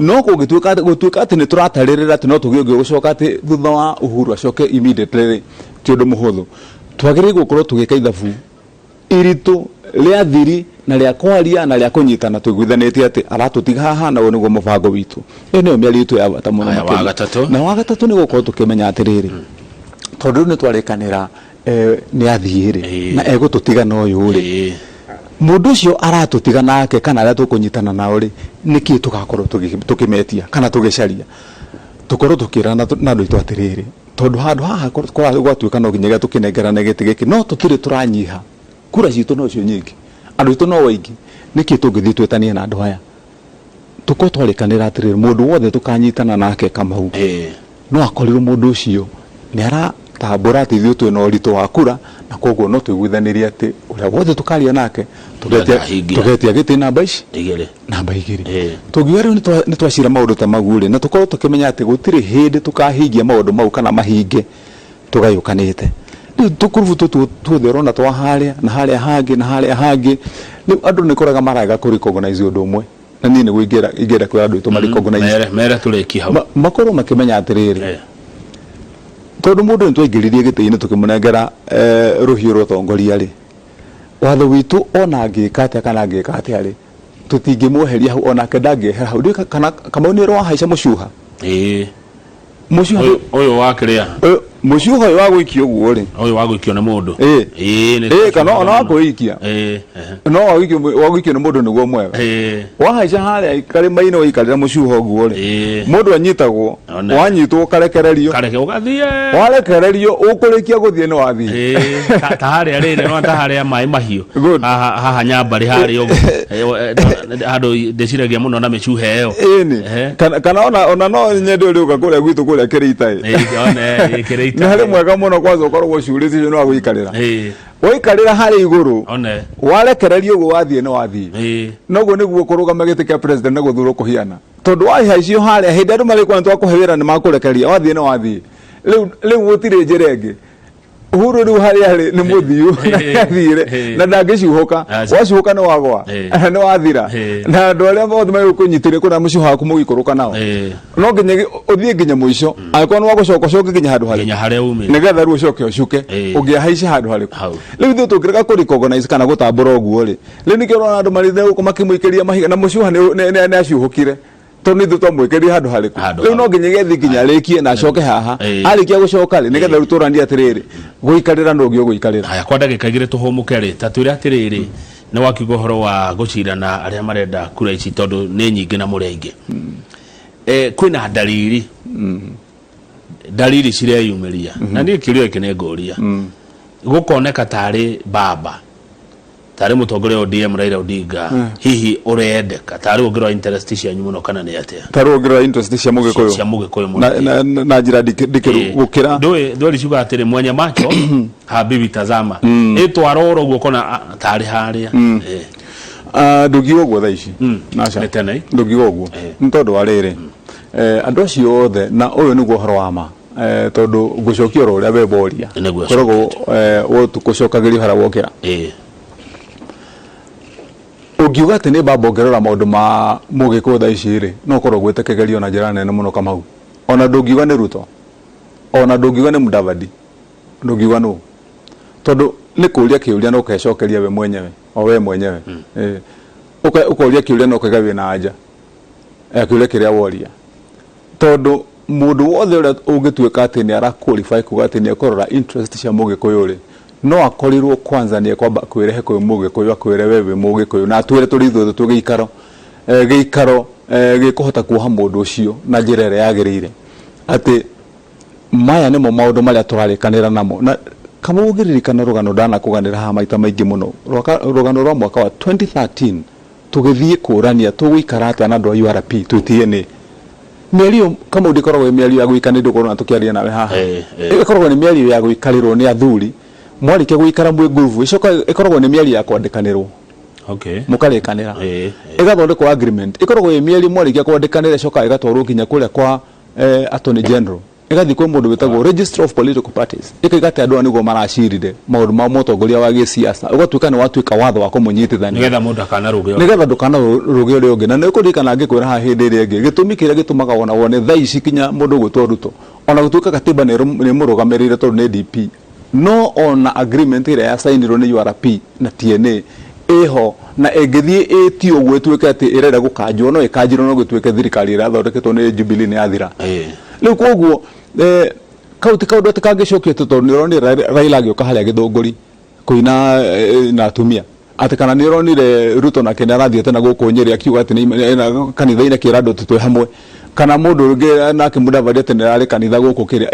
Speaker 2: no gugituika ati ni turataririra ati no tugie gucoka ati thutha wa Uhuru acoke immediately ti undu muhuthu twagire gukorwo tugika ithabu iritu ria thiri na ria kwaria na ria kunyitana twiguithanĩtie ati aratutiga haha na niguo mubango witu ene miari itu ya bata muno na wa gatatu ni gukorwo tukimenya atiriri tondu ni twarikanira ni athiri na egututiga no uyu ri mundu ucio aratutiga nake kana aria tukunyitana nao ri niki tugakorwo tukimetia kana tugicaria tukorwo tukirana na andu itu atiriri tondu handu haha gwatuika no nginyagia tukinengerana giti giki no tutire turanyiha kura citu no cio nyingi andu itu no waingi niki tungithii twetanie na andu aya tuko twarikanira atiriri mundu wothe tukanyitana nake Kamau no akorirwo mundu ucio ni ara tambura ati ithuĩ twĩna ũritũ wa kura na koguo no twĩguithanirie ati uria wothe tukaria nake tugetia gĩtĩ namba ici namba igĩrĩ tũngiuga rĩu nĩ twacira maũndũ ta maguo rĩ na tũkorwo tũkĩmenya atĩ gũtirĩ hĩndĩ tukahingia maũndũ mau kana mahinge tũgayũkanĩte rĩu tũkurubu tũtũ tuothe ũrona twa harĩa na harĩa hangĩ na harĩa hangĩ rĩu andũ nĩ koraga marega kũrecognize ũndũ ũmwe na niĩ nĩguo ingĩenda kwĩra andũ aitũ marecognize
Speaker 1: mere tũrĩki hau
Speaker 2: makorwo makĩmenya atĩrĩrĩ tondu mundu ni twaingiririe giti-ini tukimunengera ruhiu rwa tongoria ri watho witu ona angika atia kana angika atia ri tutingimweheria hau ona kendangehera hau ndi kana Kamau ni rwa haica mucuha mucuha
Speaker 1: uyu wa kiria
Speaker 2: mucuha uyu wa guikio guo ri
Speaker 1: uyu wa guikio na mundu
Speaker 2: kana ona wa kuikia no wa guikio na mundu niguo mwega wa haica haria karima-ini wikarira mucuha guo ri mundu anyitagwo wanyitwo karekererio
Speaker 1: ugathie
Speaker 2: warekererio ukurikia guthie ni wathie
Speaker 1: ta haria riri no ta haria mai mahiu haha nyambari haria uguo handu ndiciragia muno na micuha iyo kana ona no nyende uri ugakuria gwitu kuria Kirita na hari mwega muno kwanza ukorwo gucurĩte cio no agwikarira wikarira hari iguru warekererio guo wathie ni wathie noguo niguo kurugama giti kia president na guthurwo kuhiana tondu wahaicio haria hindi andu marikwa ntwa kuhewira ni makurekeria wathie ni wathie riu gutire njira ingi Uhuru riu haria ni muthiu na athire na ndangicuhuka wacuhuka ni wagwa ni wathira na andu aria othe magukunyitire kuna mucuha waku mugikuruka nao no nginya uthie nginya muico angĩkorwo ni wagucoka coke nginya haria umire nigetha riu ucoke ucuke ungiahaice handu hariku riu ithuĩ tũngĩrega kũrecognize kana gũtambũra ũguo rĩ rĩu nĩkĩo ũrona andũ marithe gũkũ makĩmũikĩria mahiga na mucuha nĩ acuhũkire tondu ithu twamwĩkĩrire handũ hariku rĩu no nginya gethi nginya arĩkie na acoke haha arĩkia gũcoka rĩ nĩgetha rĩu tũranie atĩrĩrĩ gũikarĩra no ũngĩ ũgũikarĩra haya kwa ndagĩka igĩrĩ tũhũmũke rĩ ta twĩre atĩrĩrĩ nĩ wakiuga ũhoro wa gũcirana arĩa marenda kura ici tondũ nĩ nyingĩ na mũrĩ aingĩ kwĩna dalili cireyumĩria na niĩ kĩũria gĩkĩ nĩ ngũria gũkoneka tarĩ baba tarĩ mũtongoria ODM Raila Odinga hihi ũrendeka tarĩ ũngĩrora interest cianyu mũno kana nĩ atĩa
Speaker 2: tarĩ ũngĩrora interest cia mũgĩkũyũ mũno na njĩra ndikĩru gũkĩra
Speaker 1: ndũĩ ciuga atĩrĩ mwanya macho habibi tazama ĩtwara ũguo kona tarĩ harĩa
Speaker 2: ndũngiuga ũguo thaa ici ndũngiuga ũguo nĩ tondũ wa rĩrĩ andũ acio othe na ũyũ nĩguo ũhoro wa ma tondu gucokia ro uria weboria korwo wo tukucokagĩrio harĩa wokĩra ungiuga atĩ nĩ baba ongerera maũndũ ma mũgĩkũyũ thaa ici rĩ no korwo gwĩtĩkĩrio na njĩra nene mũno Kamau ona ndũngiuga nĩ Ruto ona ndũngiuga nĩ Mudavadi ndũngiuga nũ tondu nĩ kũria kĩũria no ũkecokeria we mwenyewe o we mwenyewe ũkoria kĩũria no ũkaiga wĩna anja kĩũria kĩrĩa woria tondu mundu wothe uria ungituika ati ni ara qualify kuga ati ni akorora interest cia Mugikuyu ri no akorirwo kwanza ni kwamba kwirehe kwi Mugikuyu akwire wewe Mugikuyu na twire turi ithuothe tugiikaro gikuhota kuoha mundu ucio na njira ĩrĩa yagĩrĩire ati maya nimo maundu maria turarikanira namo na kama ugiririkana rugano ndana kuganira ha maita maingi muno rugano rwa mwaka wa 2013 tugithie kurania tuguikara ati andu a URP twitiene miario kama ndikoragwo miario ya guikana ndukorwo na tukiaria nawe haha ikoragwo ni miario ya guikarirwo ni athuri mwarike guikara mwe nguvu icoka ikoragwo ni miario ya kwandikanirwo
Speaker 1: okay
Speaker 2: mukarikanira igathondekwo agreement ikoragwo ni miario mwarike kwandikanira icoka igatwarwo kinya kuria kwa Attorney General igathi kwa mundu witagwo Register of Political Parties ikigate andu anigo maracirire maundu ma mutongoria wa gisiasa ugatuika ni watuika watho wa kumunyitithania nigetha mundu akana ruge nigetha ndukana ruge uri ungi na nikurikana angikwira ha hindi iri ingi gitumi kiria gitumaga wona wone thaa ici kinya mundu gutwa Ruto ona gutuika katiba ni murugamirire tondu ni DP no ona agreement ira ya signirwo ni URP na TNA eho na engithie eti ogwo etuike ati irenda gukanjwo no ikanjirwo no gutuike thirikari ira thondeketwo ni Jubilee ni athira riu koguo kauti kaundu atikangicokio tondu nironi Raila agioka haria githunguri kuina na atumia ati kana nironire Ruto na Kenya arathie tena guku Nyeri akiuga ati kanitha-ini kira andu tutwe hamwe kana mundu ungi nake Mudavadi ati nirari kanitha guku kiria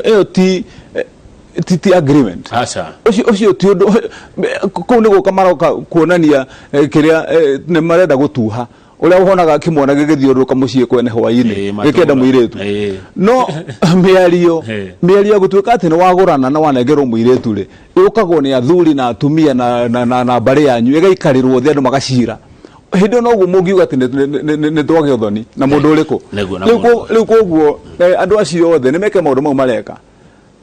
Speaker 2: iyo ti agreement ucio ti undu kuu ni guka maroka kuonania kiria ni marenda gutuha uria uhonaga kimwana gigithiuruka mucii kwene hwaini gikenda muiretu no miario gutuika ati ni wagurana na wanengerwo muiretu ri ukagwo ni athuri na atumia na bari yanyu igaikarirwo thi andu magacira hindi no guo mungiuga ati ni twage uthoni na mundu uriku riu koguo andu acio othe ni meke maundu mau mareka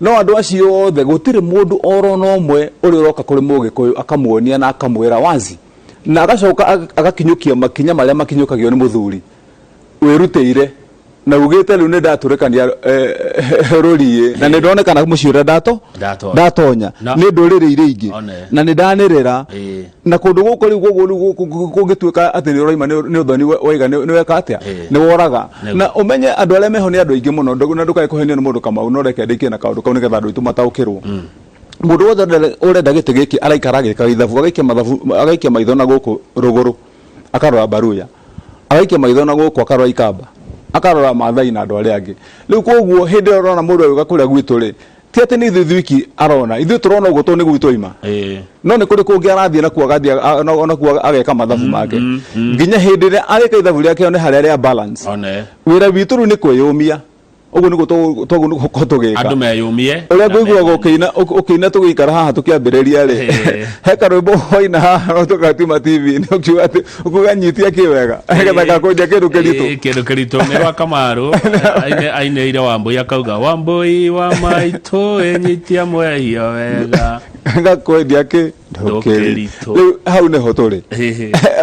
Speaker 2: no andu acio othe gutire mundu oro no mwe uri uroka kuri Mugikuyu akamuonia na akamwira wazi na agacoka agakinyukia makinya maria makinyukagio ni muthuri wirutire na ugite riu ni ndaturekania ruriye na ni ndonekana muciura ndatonya ni ndurire ire ingi na ni ndanirira na kundu guko riu kungituika ati ni roima ni uthoni waiga ni weka atia ni woraga na umenye andu aria meho ni andu aingi muno na ndukae kuhenio ni mundu kama no reke ndikie na kaundu kau ni getha andu itu mataukirwo mundu wothe urenda giti giki araikara agika ithabu agaikia maitho na guku ruguru akarora Baruya agaikia maitho na guku akarora Ikamba akarora Maathai na andu aria angi riu koguo hindi urona mundu ayuga kuria gwitu ri ti ati ni thwiki arona ithu turona ugo to ni gwitu ima no ni kuri kungi arathie na kuagathia ona kuaga ageka mathabu make nginya hindi ri arika ithabu riake one haria ria balance wira witu ru ni kwiyumia ugu ni gutugika
Speaker 1: andu meyumie
Speaker 2: uria ngiguaga ukiina tugikara haha tukiambiriria ri heka rwimbo hoina haha no tugatuma TV ni ukiuga ati ukuganyitia kiwega hegetha gakunja kindu kiritu
Speaker 1: ni rwa Kamaru aineire Wambui akauga Wambui wa maitu enyitia mwehia wega
Speaker 2: ngakwendia ki ndukiritu riu hau niho turi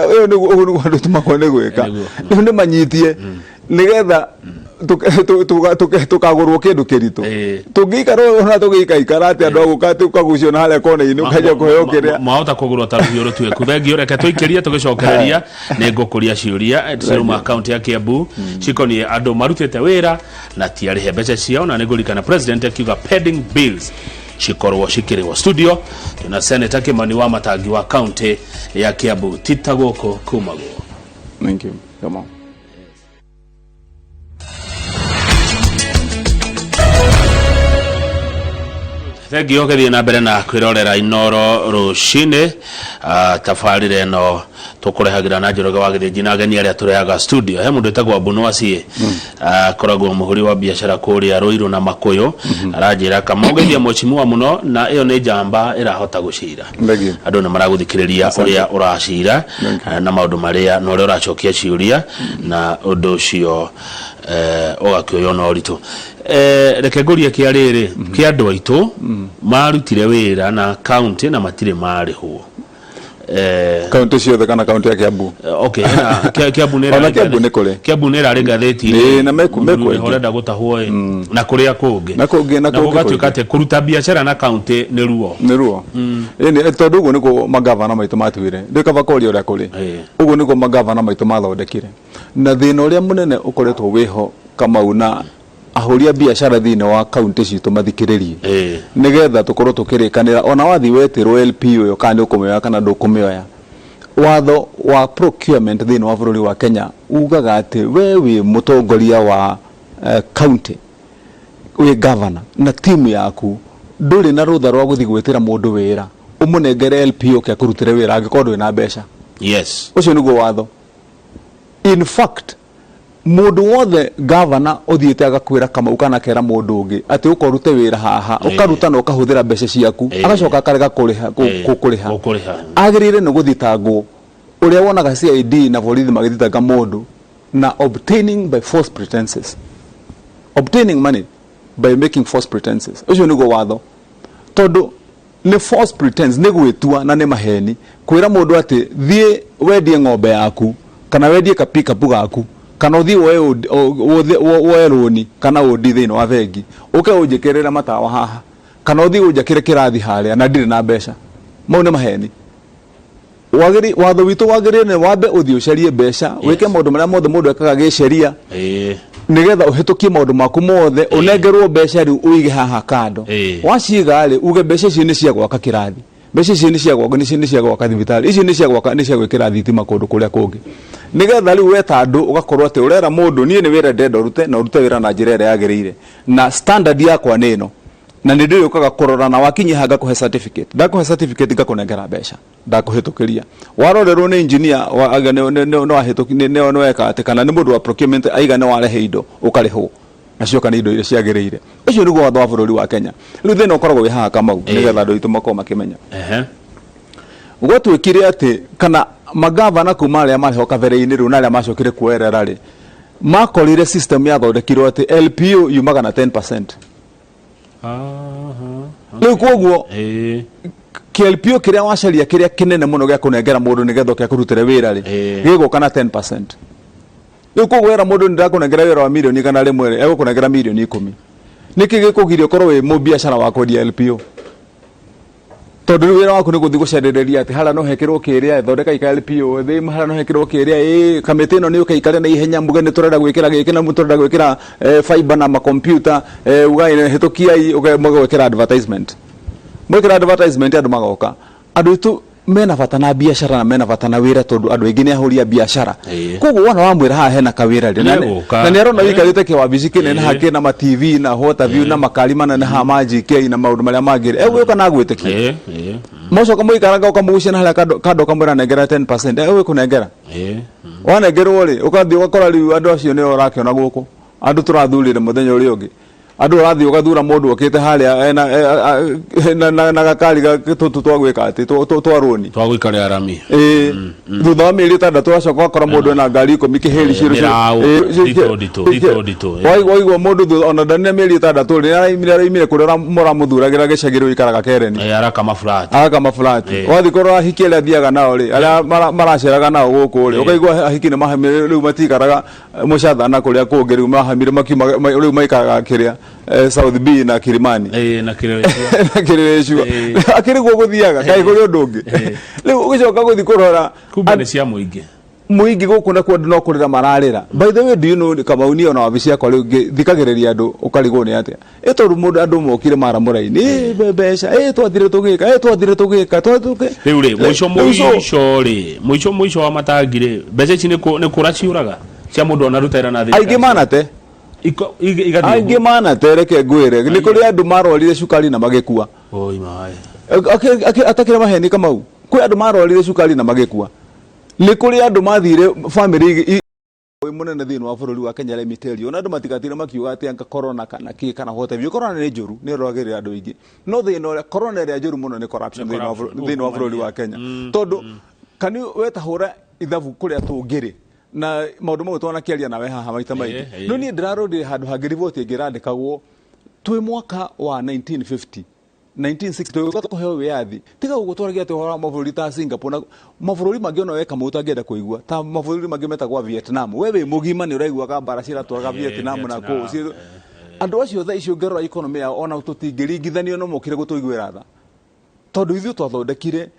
Speaker 2: uyu ni andu tumagwo ni gwika riu ni manyitie nigetha tukagurwo kindu kiritu tungikara ona tugikaikara ati andu agukati ukagucio na haria kona-ini ukaja kuheo kiria
Speaker 1: mahota kugurwo ta ruhiu rutweku thengio reke tuikirie tugicokereria ni ngukuria ciuria Seruma account ya Kiambu cikonie andu marutite wira na tiarihe mbeca ciao na nigurikana president akiuga pending bills cikorwo cikiriwo studio tuna Senator Kimani wa Matangi wa county ya Kiambu tita guku kumago.
Speaker 2: Thank you. Come on.
Speaker 1: Thegi ogethi na mbere na kwirorera Inoro rucine tafarire no tukurehagira na Njoroge wa Githĩnji na ageni aria turehaga studio he mundu etagwo Abunoacie koragwo muhuri wa biashara kuria Ruiru na Makuyu aranjira kamogethia mwechimua muno na iyo ni jamba irahota gucira andu ni maraguthikiriria uria uracira na maundu maria no uria uracokia ciuria na undu ucio ogakioyo no ritu reke ngurie kia riri kia andu aitu marutire wira na county na matire marihwo
Speaker 2: county ciothe kana county ya Kiambu
Speaker 1: okay na Kiambu ni kure Kiambu ni rari gatheti
Speaker 2: na mekwe
Speaker 1: horenda gutahwo na kuria kungi na gugatuika ati kuruta biashara na county ni ruo ni tondu uguo niko magavana maitu matuire ndikava kori uria kuri uguo niko magavana maitu mathondekire na thina uria munene ukoretwo wiho
Speaker 2: kama una ahoria biashara thine wa county citu mathikiririe nigetha tukorwo tukirikanira ona wathi wetirwo LP uyo kana ukumioya kana ndukumioya watho wa procurement thine wa bururi wa Kenya ugaga ati we wi mutongoria wa county we governor na timu yaku nduri na rutha rwa guthi gwetira mundu wira umunengere LP uke kurutire wira angikorwo na mbeca.
Speaker 1: Yes,
Speaker 2: ucio niguo watho. In fact mundu wothe governor uthiite agakwira kama ukana kera mundu ungi ati ukorute wira haha ukaruta na ukahuthira mbeca ciaku agacoka akarega kuriha agirire no guthitangwo uria wonaga CID na borithi magithitanga mundu na obtaining by false pretenses, obtaining money by making false pretenses. Ucio niguo watho tondu ni false pretense ni gwitua na ni maheni kwira mundu ati thie wedie ng'ombe yaku kana wedie kapika gaku kana uthi woe roni kana udi thino wa vengi uke unjikerera matawa haha kana uthi unjakire kirathi haria na ndire na mbeca mau ni maheni. Wagiri watho witu wagiri ne wabe uthi ucarie mbeca wike maundu maria mothe mundu ekaga giceria nigetha uhitukie maundu maku mothe unengerwo mbeca riu uige haha kando waciga ri uge mbeca ici ni cia gwaka kirathi mbeca ici ni cia gwaka ni cia gwaka thibitari ici ni cia gwaka ni cia gwikira thitima kundu kuria kungi nigetha riu weta andu ugakorwo ati urera mundu nie ni wira ndenda urute na urute wira na njira ira yagirire na standard yakwa nino na ni ndio ukaga korora na wakinyi haga kuhe certificate ndakuhe certificate ngakunengera mbeca ndakuhitukiria warorerwo ni engineer waga no ahituki no weka ati kana ni mundu wa procurement aiga ne warehe indo ukarihwo nacio kana indo iria ciagirire. Ucio niguo watho wa bururi wa Kenya riu thina ukoragwo wi haha Kamau nigetha andu itu makoma makimenya gwatwikire ati kana magavana kuma aria marihoka verei-ini riu na aria macokire kuerera ri makorire system ya thondekirwo ati LPO yumaga na 10%. Riu koguo KLPO kiria wacaria kiria kinene muno gya kunengera mundu nigetha gya kurutire wira ri gigoka na 10%. Riu koguo era mundu ndirakunengera wira wa milioni kana rimwe egukunengera milioni 10 niki gikugirio korwo wi mu biashara wa kwendia LPO tondu wira waku ni guthi gucendereria ati hala no hekirwo kiria thondeka LPO thi hala no hekirwo kiria kamiti ino ni ukaikare na ihenya mbuge ni turenda gwikira giki na muturenda gwikira fiber na ma computer ugai hitukiai gwikira advertisement mwikira advertisement andu magoka andu itu mena bata na biashara na mena bata na wira tondu andu aingi ni ahuria biashara koguo wana wamwira haha hena kawira ri na ni arona wikarite ki wabici kinene hake na ma TV na hota view na makali manene ha magic na maundu maria mangire uka na gwitikia mocoka muikaraga ukamugucia na haria kando kamwira nengera 10% kunengera wanengerwo ri ukathi ugakora riu andu acio ni urakiona guku andu turathurire muthenya uri ungi andu rathi ugathura mundu okite haria na gakari tutu twagwika ati twaroni
Speaker 1: twagwikara arami
Speaker 2: thutha wa mieri 6 acoka akora mundu na ngari 10 kiheri ciru dito waigwa mundu ona ndani mieri 6 ri araimire kuria muramuthuragira gicagiro ikaraga kereni
Speaker 1: araka mafulati
Speaker 2: wathi korwo ahikile athiaga nao ri aria maraceraga nao guku ri ukaigwa ahikine mahamire riu matikaraga mucatha na kuria kungi riu mahamire makiuma riu maikaraga kiria South B na Kilimani
Speaker 1: na
Speaker 2: Kirereshu akirigwo guthiaga kai kuri ndungi riu ugicoka guthi kurora
Speaker 1: kumbe ni cia muingi
Speaker 2: guku na kwendu no kurira mararira. By the way, do you know kama unio na wabici yakwa riu thikagiriria andu ukarigwo ni atia itoru mundu andu mokire mara muraini bebeca twathire tugika
Speaker 1: riu ri muico wa matangire beca ici ni kuraciuraga cia mundu ona rutaira na thirikari
Speaker 2: aingi manate aingi mana tereke ngwire ni kuri andu marorire cukari na magikua
Speaker 1: oi mai
Speaker 2: atakira maheni Kamau kwi andu marorire cukari na magikua ni kuri andu mathire family munene thini wa bururi wa Kenya lemiterio na andu matigatire makiuga ati anga corona kana ki kana hote vyo corona ni njuru ni rogere andu ingi no thino corona ria njuru muno ni corruption thini wa bururi wa Kenya tondu kani wetahura ithabu kuria tungiri na maundu mau twana kiaria nawe haha maita maingi no ni ndirarodi handu hangirivoti ngirandikagwo twi mwaka wa 1960 tukuheo wiathi tiga ugutwaragia ati hora maburi ta Singapore na maburi mangi ona weka mutu angienda kuigua ta maburi mangi metagwa Vietnam wewe mugima ni uraigua ka mbara cira twaga Vietnam na ko andu acio tha icio ngero economy ya ona tutingiringithanio no mokire gutuiguira tha tondu ithu twathondekire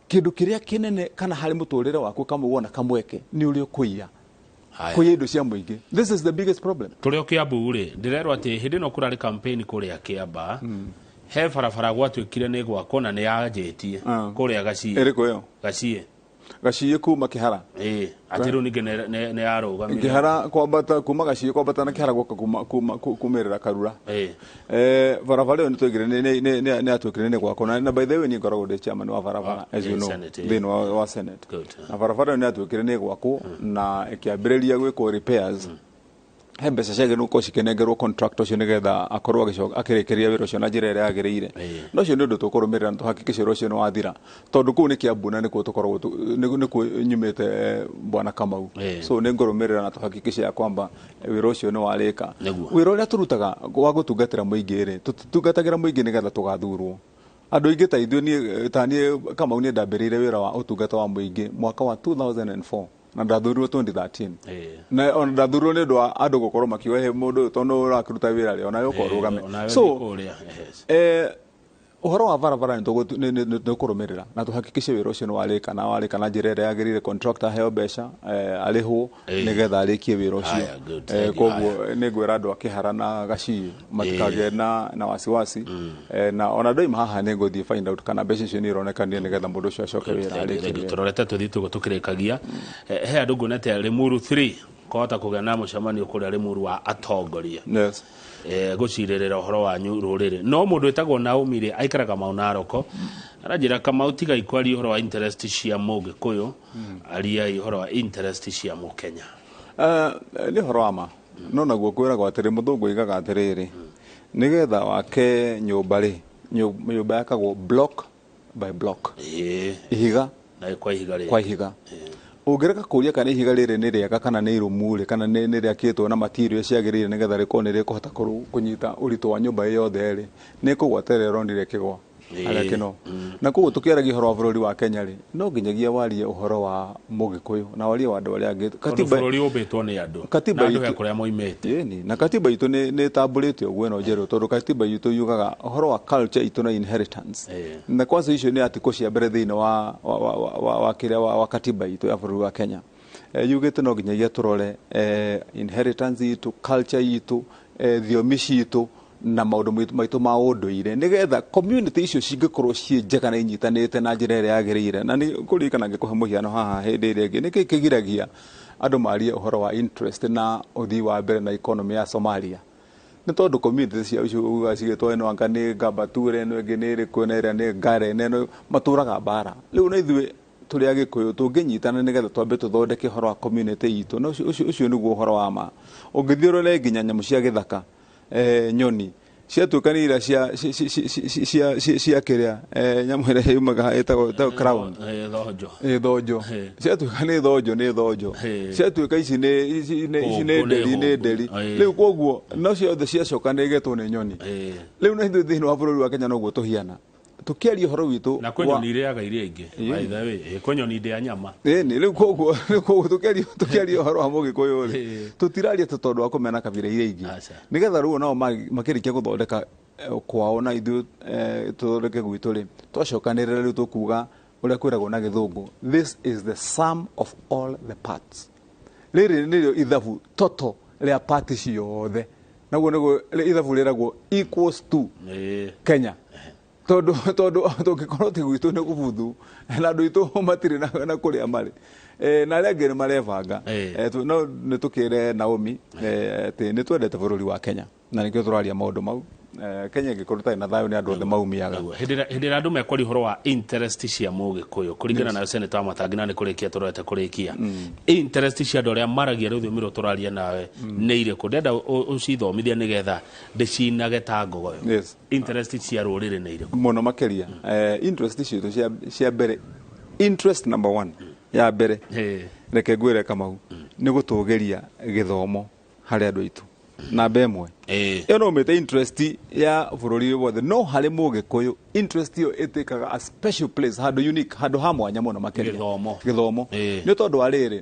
Speaker 2: kindu kiria kinene kana hari muturire waku kama wona kamweke ni uri kuiya kå indo cia mũingĩ. This is the biggest problem.
Speaker 1: Tũrĩ o Kiambu rĩ ndĩrerwo atĩ hĩndĩ ĩno kũrarĩ campaign kũrĩa Kiamba he barabara gwatuĩkire nĩ gwakwo na nĩ yanjĩtie kũrĩa Gaciĩ.
Speaker 2: Ĩrĩkũ ĩyo?
Speaker 1: Gaciĩ.
Speaker 2: Gaciĩ kuma Kĩhara.
Speaker 1: Atĩ rĩu ningĩ nĩ yarũgamire.
Speaker 2: Kĩhara kwambata kuma Gaciĩ kwambata na Kĩhara gũka kumĩrĩra Karura. Barabara ĩyo nĩtwaigire nĩ atuĩkire nĩ gwakwo na by the way nĩ ngoragwo ndĩ chairman wa barabara as you know thĩinĩ wa Senate. Na barabara ĩyo nĩ atuĩkire nĩ gwakwo na ĩkĩambĩrĩria gwĩkwo repairs. He mbeca ciagĩrĩirwo gũkorwo cikĩnengerwo contractor ũcio nĩgetha akorwo akĩrĩkĩrĩria wĩra ũcio na njĩra ĩrĩa yagĩrĩire. Na ũcio nĩ ũndũ tũkũrũmĩrĩra na tũhakikice ũcio nĩ wathira tondũ kũu nĩ Kiambu na nĩkuo tũkoragwo nĩkuo nyumĩte Bwana Kamau. So nĩ ngũrũmĩrĩra na tũhakikice ya kwamba wĩra ũcio nĩ warĩka. Wĩra ũrĩa tũrutaga wa gũtungatĩra mũingĩ rĩ tũtungatagĩra mũingĩ nĩgetha tũgathurwo. Andũ aingĩ ta ithuĩ niĩ Kamau nĩ ndambĩrĩire wĩra wa ũtungata wa mũingĩ mwaka wa 2004. Na ndathurirwo 2013 na ona ndathurirwo nĩ ũndũ wa andũ gũkorwo makiuga he mũndũ ũyũ tondũ ũrakĩruta wĩra rĩ ona ũkorwo rũgame. So ũhoro wa barabara nĩ tũkũrũmĩrĩra na tũhakikice wĩra ũcio nĩ warĩka na njĩra ĩrĩa yagĩrĩire contractor aheo mbeca arĩhwo nĩgetha arĩkie wĩra ũcio. Koguo nĩ ngwĩra andũ a Kĩhara na Gaciĩ matikagĩe na wasiwasi na ona ndoima haha nĩ ngũthiĩ find out kana mbeca icio nĩ ironekania nĩgetha mũndũ ũcio acoke wĩra arĩkie wĩra.
Speaker 1: Tũrorete tũthiĩ tũkĩrĩkagia he andũ nguonete Limuru 3 kwahota kũgĩa na mũcemanio kũrĩa Limuru wa atongoria gũcirĩrĩra ũhoro wanyu rũrĩrĩ. No mũndũ wĩtagwo Naomi rĩ aikaraga Mount Narok aranjĩra Kamau tiga ikwaria ũhoro wa interest cia Mũgĩkũyũ aria ũhoro wa interest cia Mũkenya.
Speaker 2: Nĩ ũhoro wa ma no naguo kwĩragwo atĩrĩ mũthũngũ oigaga atĩrĩrĩ nĩgetha wake nyũmba rĩ nyũmba yakagwo block by block ihiga kwa ihiga. Ũngĩreka kũria kana ihiga rĩrĩ nĩ rĩega kana nĩ irũmu rĩ kana nĩ rĩakĩtwo na material ciagĩrĩire nĩgetha rĩkorwo nĩ rĩkũhota kũnyita ũritũ wa nyũmba yothe rĩ nĩ kũgwaterera ronire kĩgwa harĩa kĩno. Na koguo tũkĩaragia ũhoro wa bũrũri wa Kenya rĩ no nginyagia warie ũhoro wa Mũgĩkũyũ na warie wa andũ arĩa angĩ.
Speaker 1: Katiba bũrũri ũmbĩtwo nĩ andũ na andũ he kũrĩa moimĩte
Speaker 2: na katiba itũ nĩ tambũrĩte ũguo ĩno njerũ tondũ katiba itũ yugaga ũhoro wa culture itũ na inheritance na kwanza icio nĩ atikũ cia mbere thĩinĩ wa katiba itũ ya bũrũri wa Kenya. Yugĩte no nginyagia tũrore inheritance itũ culture itũ thiomi citũ na maũndũ maitũ ma ũndũire nĩgetha community icio cingĩkorwo ciĩ njega na inyitanĩte na njĩra ĩrĩa yagĩrĩire. Na nĩ kũririkana ngĩkũhe mũhiano haha hĩndĩ ĩrĩa ĩngĩ nĩkĩ kĩgiragia andũ marie ũhoro wa interest na ũthii wa mbere na economy ya Somalia nĩ tondũ community cia cigĩtwo ĩno anga nĩ Gabature ĩno ĩngĩ nĩ ĩrĩkũ na ĩrĩa nĩ Ngare ĩno matũraga mbara. Rĩu na ithuĩ tũrĩ Agĩkũyũ tũngĩnyitana nĩgetha twambe tũthondeke ũhoro wa community itũ na ũcio nĩguo ũhoro wa ma. Ũngĩthiĩ ũrore nginya nyamũ cia gĩthaka nyoni ciatuĩka nĩ ira cia kĩrĩa nyamũ ĩrĩa yumaga ĩtagwo crown thonjo ciatuĩka nĩ thonjo ciatuĩka ici nĩ nderi. Rĩu koguo no ciothe ciacoka nĩ igetwo nĩ nyoni. Rĩu na ithuĩ thĩinĩ wa bũrũri wa Kenya noguo tũhiana tukiaria ũhoro witũ
Speaker 1: na kwĩnyoni irĩaga iria ingĩ by the way kwĩnyoni ndĩa nyama
Speaker 2: rĩu koguo tukiaria ũhoro wa Mũgĩkũyũ rĩ tutiraria tondũ wa kũmena kabira iria ingĩ nĩgetha rĩu nao makĩrĩkia gũthondeka kwao na ithuĩ tũthondeke gwitũ rĩ twacokanĩrĩra rĩu tũkuga ũrĩa kwĩragwo na Gĩthũngũ this is the sum of all the parts. Rĩrĩ nĩrĩo ithabu toto rĩa party ciothe naguo nĩguo ithabu rĩragwo equals to Kenya. Tondũ tũngĩkorwo ti gwitũ nĩ gũbuthu na andũ aitũ matirĩ na kũrĩa marĩ na arĩa angĩ nĩ marebanga no nĩ tũkĩre Naomi atĩ nĩ twendete bũrũri wa Kenya na nĩkĩo tũraria maũndũ mau. Kenya ĩngĩkorwo tarĩ na thayũ nĩ andũ othe maumiaga.
Speaker 1: Hĩndĩ ĩrĩa andũ mekwaria ũhoro wa interest cia Mũgĩkũyũ kũringana na Senator Matangi na nĩ kũrĩkia tũrete kũrĩkia interest cia andũ arĩa maragia rũthiomi rũrĩa tũraria nawe nĩ irĩkũ ndenda ũcithomithia nĩgetha ndĩcinage ta ngogoyo. Interest cia rũrĩrĩ nĩ irĩkũ
Speaker 2: mũno makĩria? Interest citũ cia mbere interest number 1 ya mbere reke ngwĩre Kamau nĩ gũtũgĩria gĩthomo harĩ andũ aitũ. Namba ĩmwe ĩyo no ũmĩte interest ya bũrũri wothe no harĩ Mũgĩkũyũ interest ĩyo ĩtĩkaga a special place handũ unique handũ ha mwanya mũno makĩria gĩthomo. Nĩ tondũ wa rĩrĩ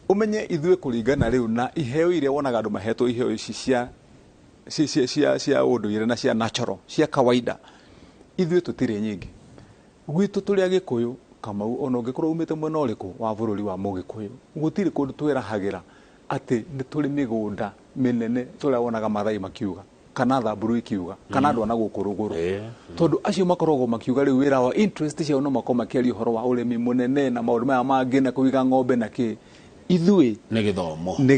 Speaker 2: ũmenye ithuĩ kũringana rĩu na iheo iria wonaga andũ mahetwo iheo ici cia ũndũire na cia natural cia kawaida ithuĩ tũtirĩ nyingĩ gwitũ tũrĩ Agĩkũyũ. Kamau ona ũngĩkorwo umĩte mwena ũrĩkũ wa bũrũri wa Mũgĩkũyũ gũtirĩ kũndũ twĩrahagĩra ati nĩ tũrĩ mĩgũnda mĩnene tũrĩa wonaga Maathai makiuga kana Thamburu ikiuga kana andũ ana gũkũ rũgũrũ tondũ acio makoragwo makiuga rĩu wĩra wa interest ciao no makorwo makĩaria ũhoro wa ũrĩmi mũnene na maũndũ maya mangĩ na kũiga ng'ombe na kĩ ithuĩ nĩ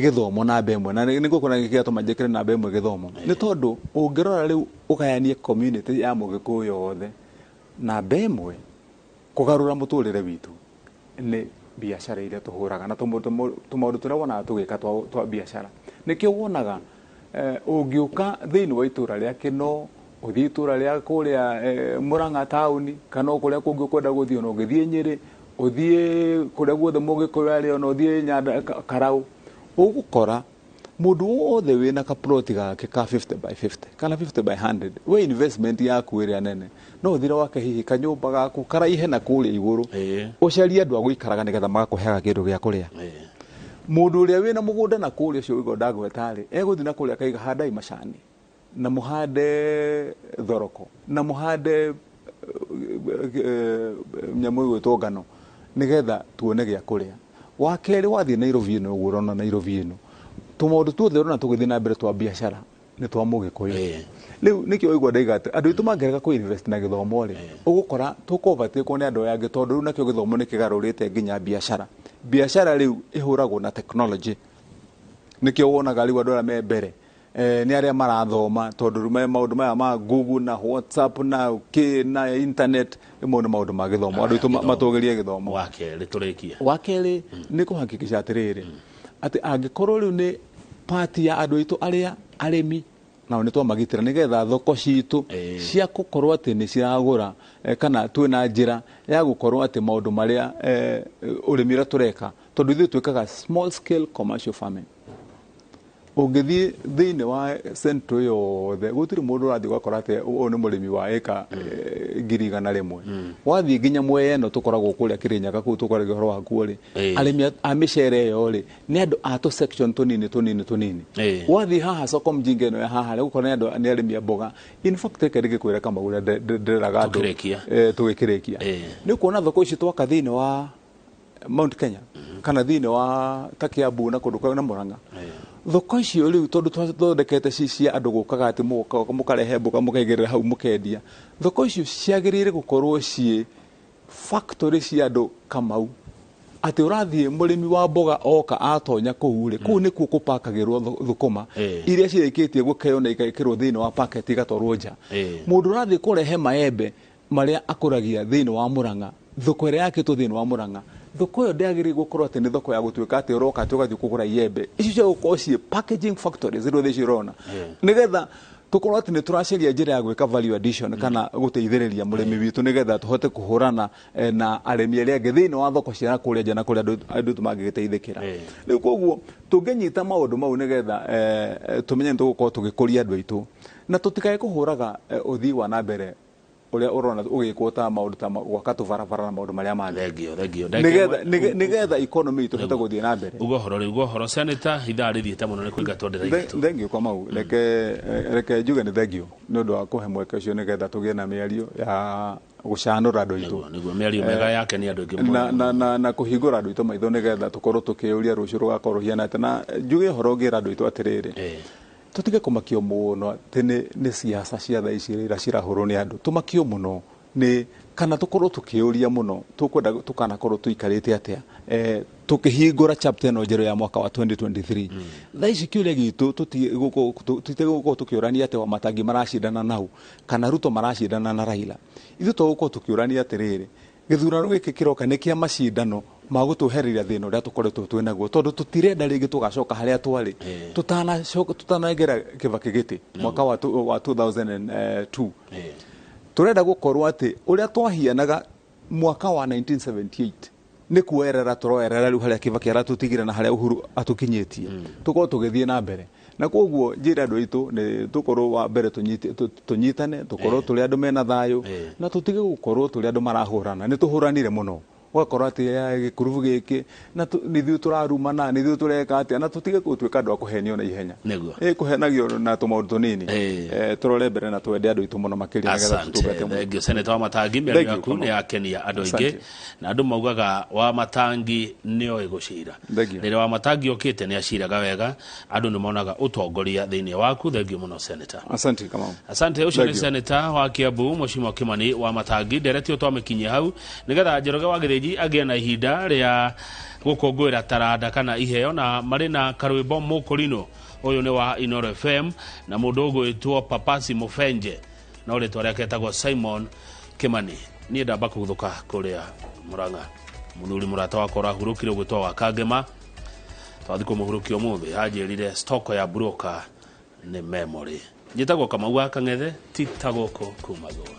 Speaker 2: gĩthomo namba ĩmwe na nĩguo kuna gĩkĩatũma njĩkĩre namba ĩmwe gĩthomo nĩ tondũ ũngĩrora rĩu ũgayanie community ya Mũgĩkũyũ yothe namba ĩmwe kũgarũra mũtũrĩre witũ nĩ biacara iria tũhũraga na tũmaũndũ tũrĩa wonaga tũgĩka twa biacara nĩkĩo wonaga ũngĩũka thĩinĩ wa itũra rĩa Kĩno ũthiĩ itũra rĩa kũrĩa Mũrang'a taũni kana kũrĩa kũngĩ ũkwenda gũthiĩ ona ũgĩthiĩ Nyĩrĩ ũthiĩ kũrĩa guothe Mũgĩkũyũ arĩ ona ũthiĩ Nyanda Karaũ ũgũkora mũndũ wothe wĩna kaploti gake ka 50 by 50 kana 50 by 100 we investment yaku ĩrĩa nene no ũthire wake hihi kanyũmba gaku karaihe na kũrĩa igũrũ ũcarie andũ a gũikaraga nĩgetha magakũheaga kĩndũ gĩa kũrĩa mũndũ ũrĩa wĩna mũgũnda na kũrĩa ũcio wĩgo ndagwetarĩ egũthiĩ na kũrĩa akaiga handai macani na mũhande thoroko na mũhande nyamũ ĩgwĩtwo ngano nĩgetha tuone gĩa kũrĩa wa kerĩ wathiĩ Nairobi ĩno ũguo ũrona Nairobi ĩno tũmaũndũ tuothe ũrona tũgĩthiĩ na mbere twa biacara nĩ twa Mũgĩkũyũ rĩu nĩkĩo ũigua ndaiga atĩ andũ aitũ mangĩrega kũ invest na gĩthomo rĩ ũgũkora tũkovatĩkwo nĩ andũ angĩ tondũ rĩu nakĩo gĩthomo nĩ kĩgarũrĩte nginya biacara rĩu ĩhũragwo na technology nĩkĩo wonaga rĩu andũ arĩa me mbere nĩ arĩa marathoma tondũ rĩu maũndũ maya ma Google na WhatsApp na internet ĩmwe nĩ maũndũ ma gĩthomo andũ aitũ matũgĩrie gĩthomo wa kerĩ nĩ kũhakikisha atĩrĩrĩ atĩ angĩkorwo rĩu nĩ party ya andũ aitũ arĩa arĩmi nao nĩ twamagitĩra nĩgetha thoko citũ cia gũkorwo atĩ nĩ ciragũra kana twĩna njĩra ya gũkorwo atĩ maũndũ marĩa ũrĩmi ũrĩa tũreka tondũ ithuĩ twĩkaga small scale commercial farming ũngĩthiĩ thĩinĩ wa central yothe gũtirĩ mũndũ ũrathiĩ ũgakora atĩ ũyũ nĩ mũrĩmi wa ĩka 100,000 wathiĩ nginya Mwea ĩno tũkoragwo kũrĩa Kĩrĩnyaga kũu tũkoragwo ũhoro wakuo rĩ arĩmi a mĩcere ĩyo rĩ nĩ andũ a tũ section tũnini wathiĩ haha soko mjinga ĩno ya haha rĩ gũkorwo nĩ arĩmi a mboga in fact reke ndĩgĩkwĩre kama ũrĩa ndĩraga andũ tũgĩkĩrĩkia nĩ kuona thoko ici twaka thĩinĩ wa Mount Kenya kana thĩinĩ wa ta Kiambu na kũndũ kwa na Mũrang'a thoko icio rĩu tondũ twathondekete cia andũ gũkaga atĩ mũkarehe mboga mũkaigĩrĩra hau mũkendia thoko icio ciagĩrĩire gũkorwo ciĩ factory cia andũ Kamau atĩ ũrathiĩ mũrĩmi wa mboga oka atonya kũu rĩ kũu nĩkuo gũpakagĩrwo thũkũma iria cirĩkĩtie gũkeo na igekĩrwo thĩinĩ wa packet igatwarwo nja mũndũ ũrathiĩ kũrehe maembe marĩa akũragia thĩinĩ wa Mũrang'a thoko ĩrĩa yakĩtwo thĩinĩ wa Mũrang'a thoko ĩyo ndĩagĩrĩire gũkorwo atĩ nĩ thoko ya gũtuĩka atĩ ũroka atĩ ũgathiĩ kũgũra iembe icio cia gũkorwo ciĩ packaging factories iria ici ũrona nĩgetha tũkorwo atĩ nĩ tũracaria njĩra ya gwĩka value addition kana gũteithĩrĩria mũrĩmi witũ nĩgetha tũhote kũhũrana na arĩmi arĩa angĩ thĩinĩ wa thoko cia kũrĩa nja na kũrĩa andũ mangĩgĩteithĩkĩra rĩu koguo tũngĩnyita maũndũ mau nĩgetha tũmenye nĩ tũgũkorwo tũgĩkũria andũ aitũ na tũtikae kũhũraga ũthii wa na mbere ũrĩa ũrona ũgĩkwo ta maũndũ ta gwaka tũbarabara na maũndũ marĩa mangĩ nĩgetha economy itũ ĩhote gũthiĩ na mbere
Speaker 1: ũgohoro seneta ithaa rĩthiĩte mũno nĩ kũingatwo ndĩra-inĩ
Speaker 2: thengio kwa mau reke njuge nĩ thengio nĩ ũndũ wa kũhe mweke ũcio nĩgetha tũgĩe na mĩario ya gũcanũra andũ aitũ
Speaker 1: nĩguo mĩario mega yake nĩ andũ aingĩ
Speaker 2: na kũhingũra andũ aitũ maitho nĩgetha tũkorwo tũkĩũria rũciũ rũgakorwo ruhiana atĩ na njuge ũhoro ũngĩra andũ aitũ atĩrĩrĩ tũtige kũmakio mũno atĩ nĩ siasa cia thaa ici iria cirahũrwo nĩ andũ tũmakio mũno nĩ kana tũkorwo tũkĩũria mũno tũkwenda tũkanakorwo tũikarĩte atĩa tũkĩhingũra chapter ĩno njerũ ya mwaka wa 2023 thaa ici kĩũria gitũ tũtigũkorwo tũkĩũrania atĩ Wamatangi maracindana nau kana Ruto maracindana na Raila ithuĩ tũgũkorwo tũkĩũrania atĩrĩrĩ gĩthurano gĩkĩ kĩroka nĩ kĩa macindano ma gũtũherĩria thĩna ũrĩa tũkoretwo twĩnaguo tondũ tũtirenda rĩngĩ tũgacoka harĩa twarĩ tutanagera kĩbakĩ gĩtĩ mwaka wa 2002 tũrenda gũkorwo atĩ ũrĩa twahianaga mwaka wa 1978 nĩ kuoerera tũroerera rĩu harĩa kĩbakĩ aratũtigire na harĩa Uhuru atũkinyĩtie tũkorwo tũgĩthiĩ na mbere na koguo njĩra andũ aitũ nĩ tũkorwo wa mbere tũnyitane tũkorwo tũrĩ andũ mena thayũ na tũtige gũkorwo tũrĩ andũ marahũrana nĩ tũhũranire mũno gwakorwo ati ya gikurubu giki na nithu turarumana nithu tureka ati na tutige gutwika andu akuhenio na ihenya kuhenagio na tumaundu tunini turore mbere na twende andu itu muno makiria nagetha tutungate muno. Thank you Senator Wamatangi, mĩario yaku ni yakenia andu aingi na andu maugaga Wamatangi nio igucira rĩrĩa Wamatangi okite ni aciraga wega andu ni monaga utongoria thiini waku. Thank you muno Senator. Asante Kamau. Asante ucio ni Senator wa Kiambu Mheshimiwa Kimani Wamatangi nderetio twamikinyia hau nigetha Njoroge wa Githĩnji agie na ihinda ria gukungwira taranda kana iheo na mari na karwimbo mukurino uyu ni wa Inooro FM na mundu ugwitwo Papasi Mufenje na ritwa riake etagwo Simon Kimani. Ni ndamba kuguthuka kuria Murang'a muthuri murata wakwa urahurukire ugwitwo wa Kangema twathi kumuhurukia umuthi anjirire stoko ya broker ni memory. Njitagwo Kamau wa Kang'ethe titagwo kuma Thũa.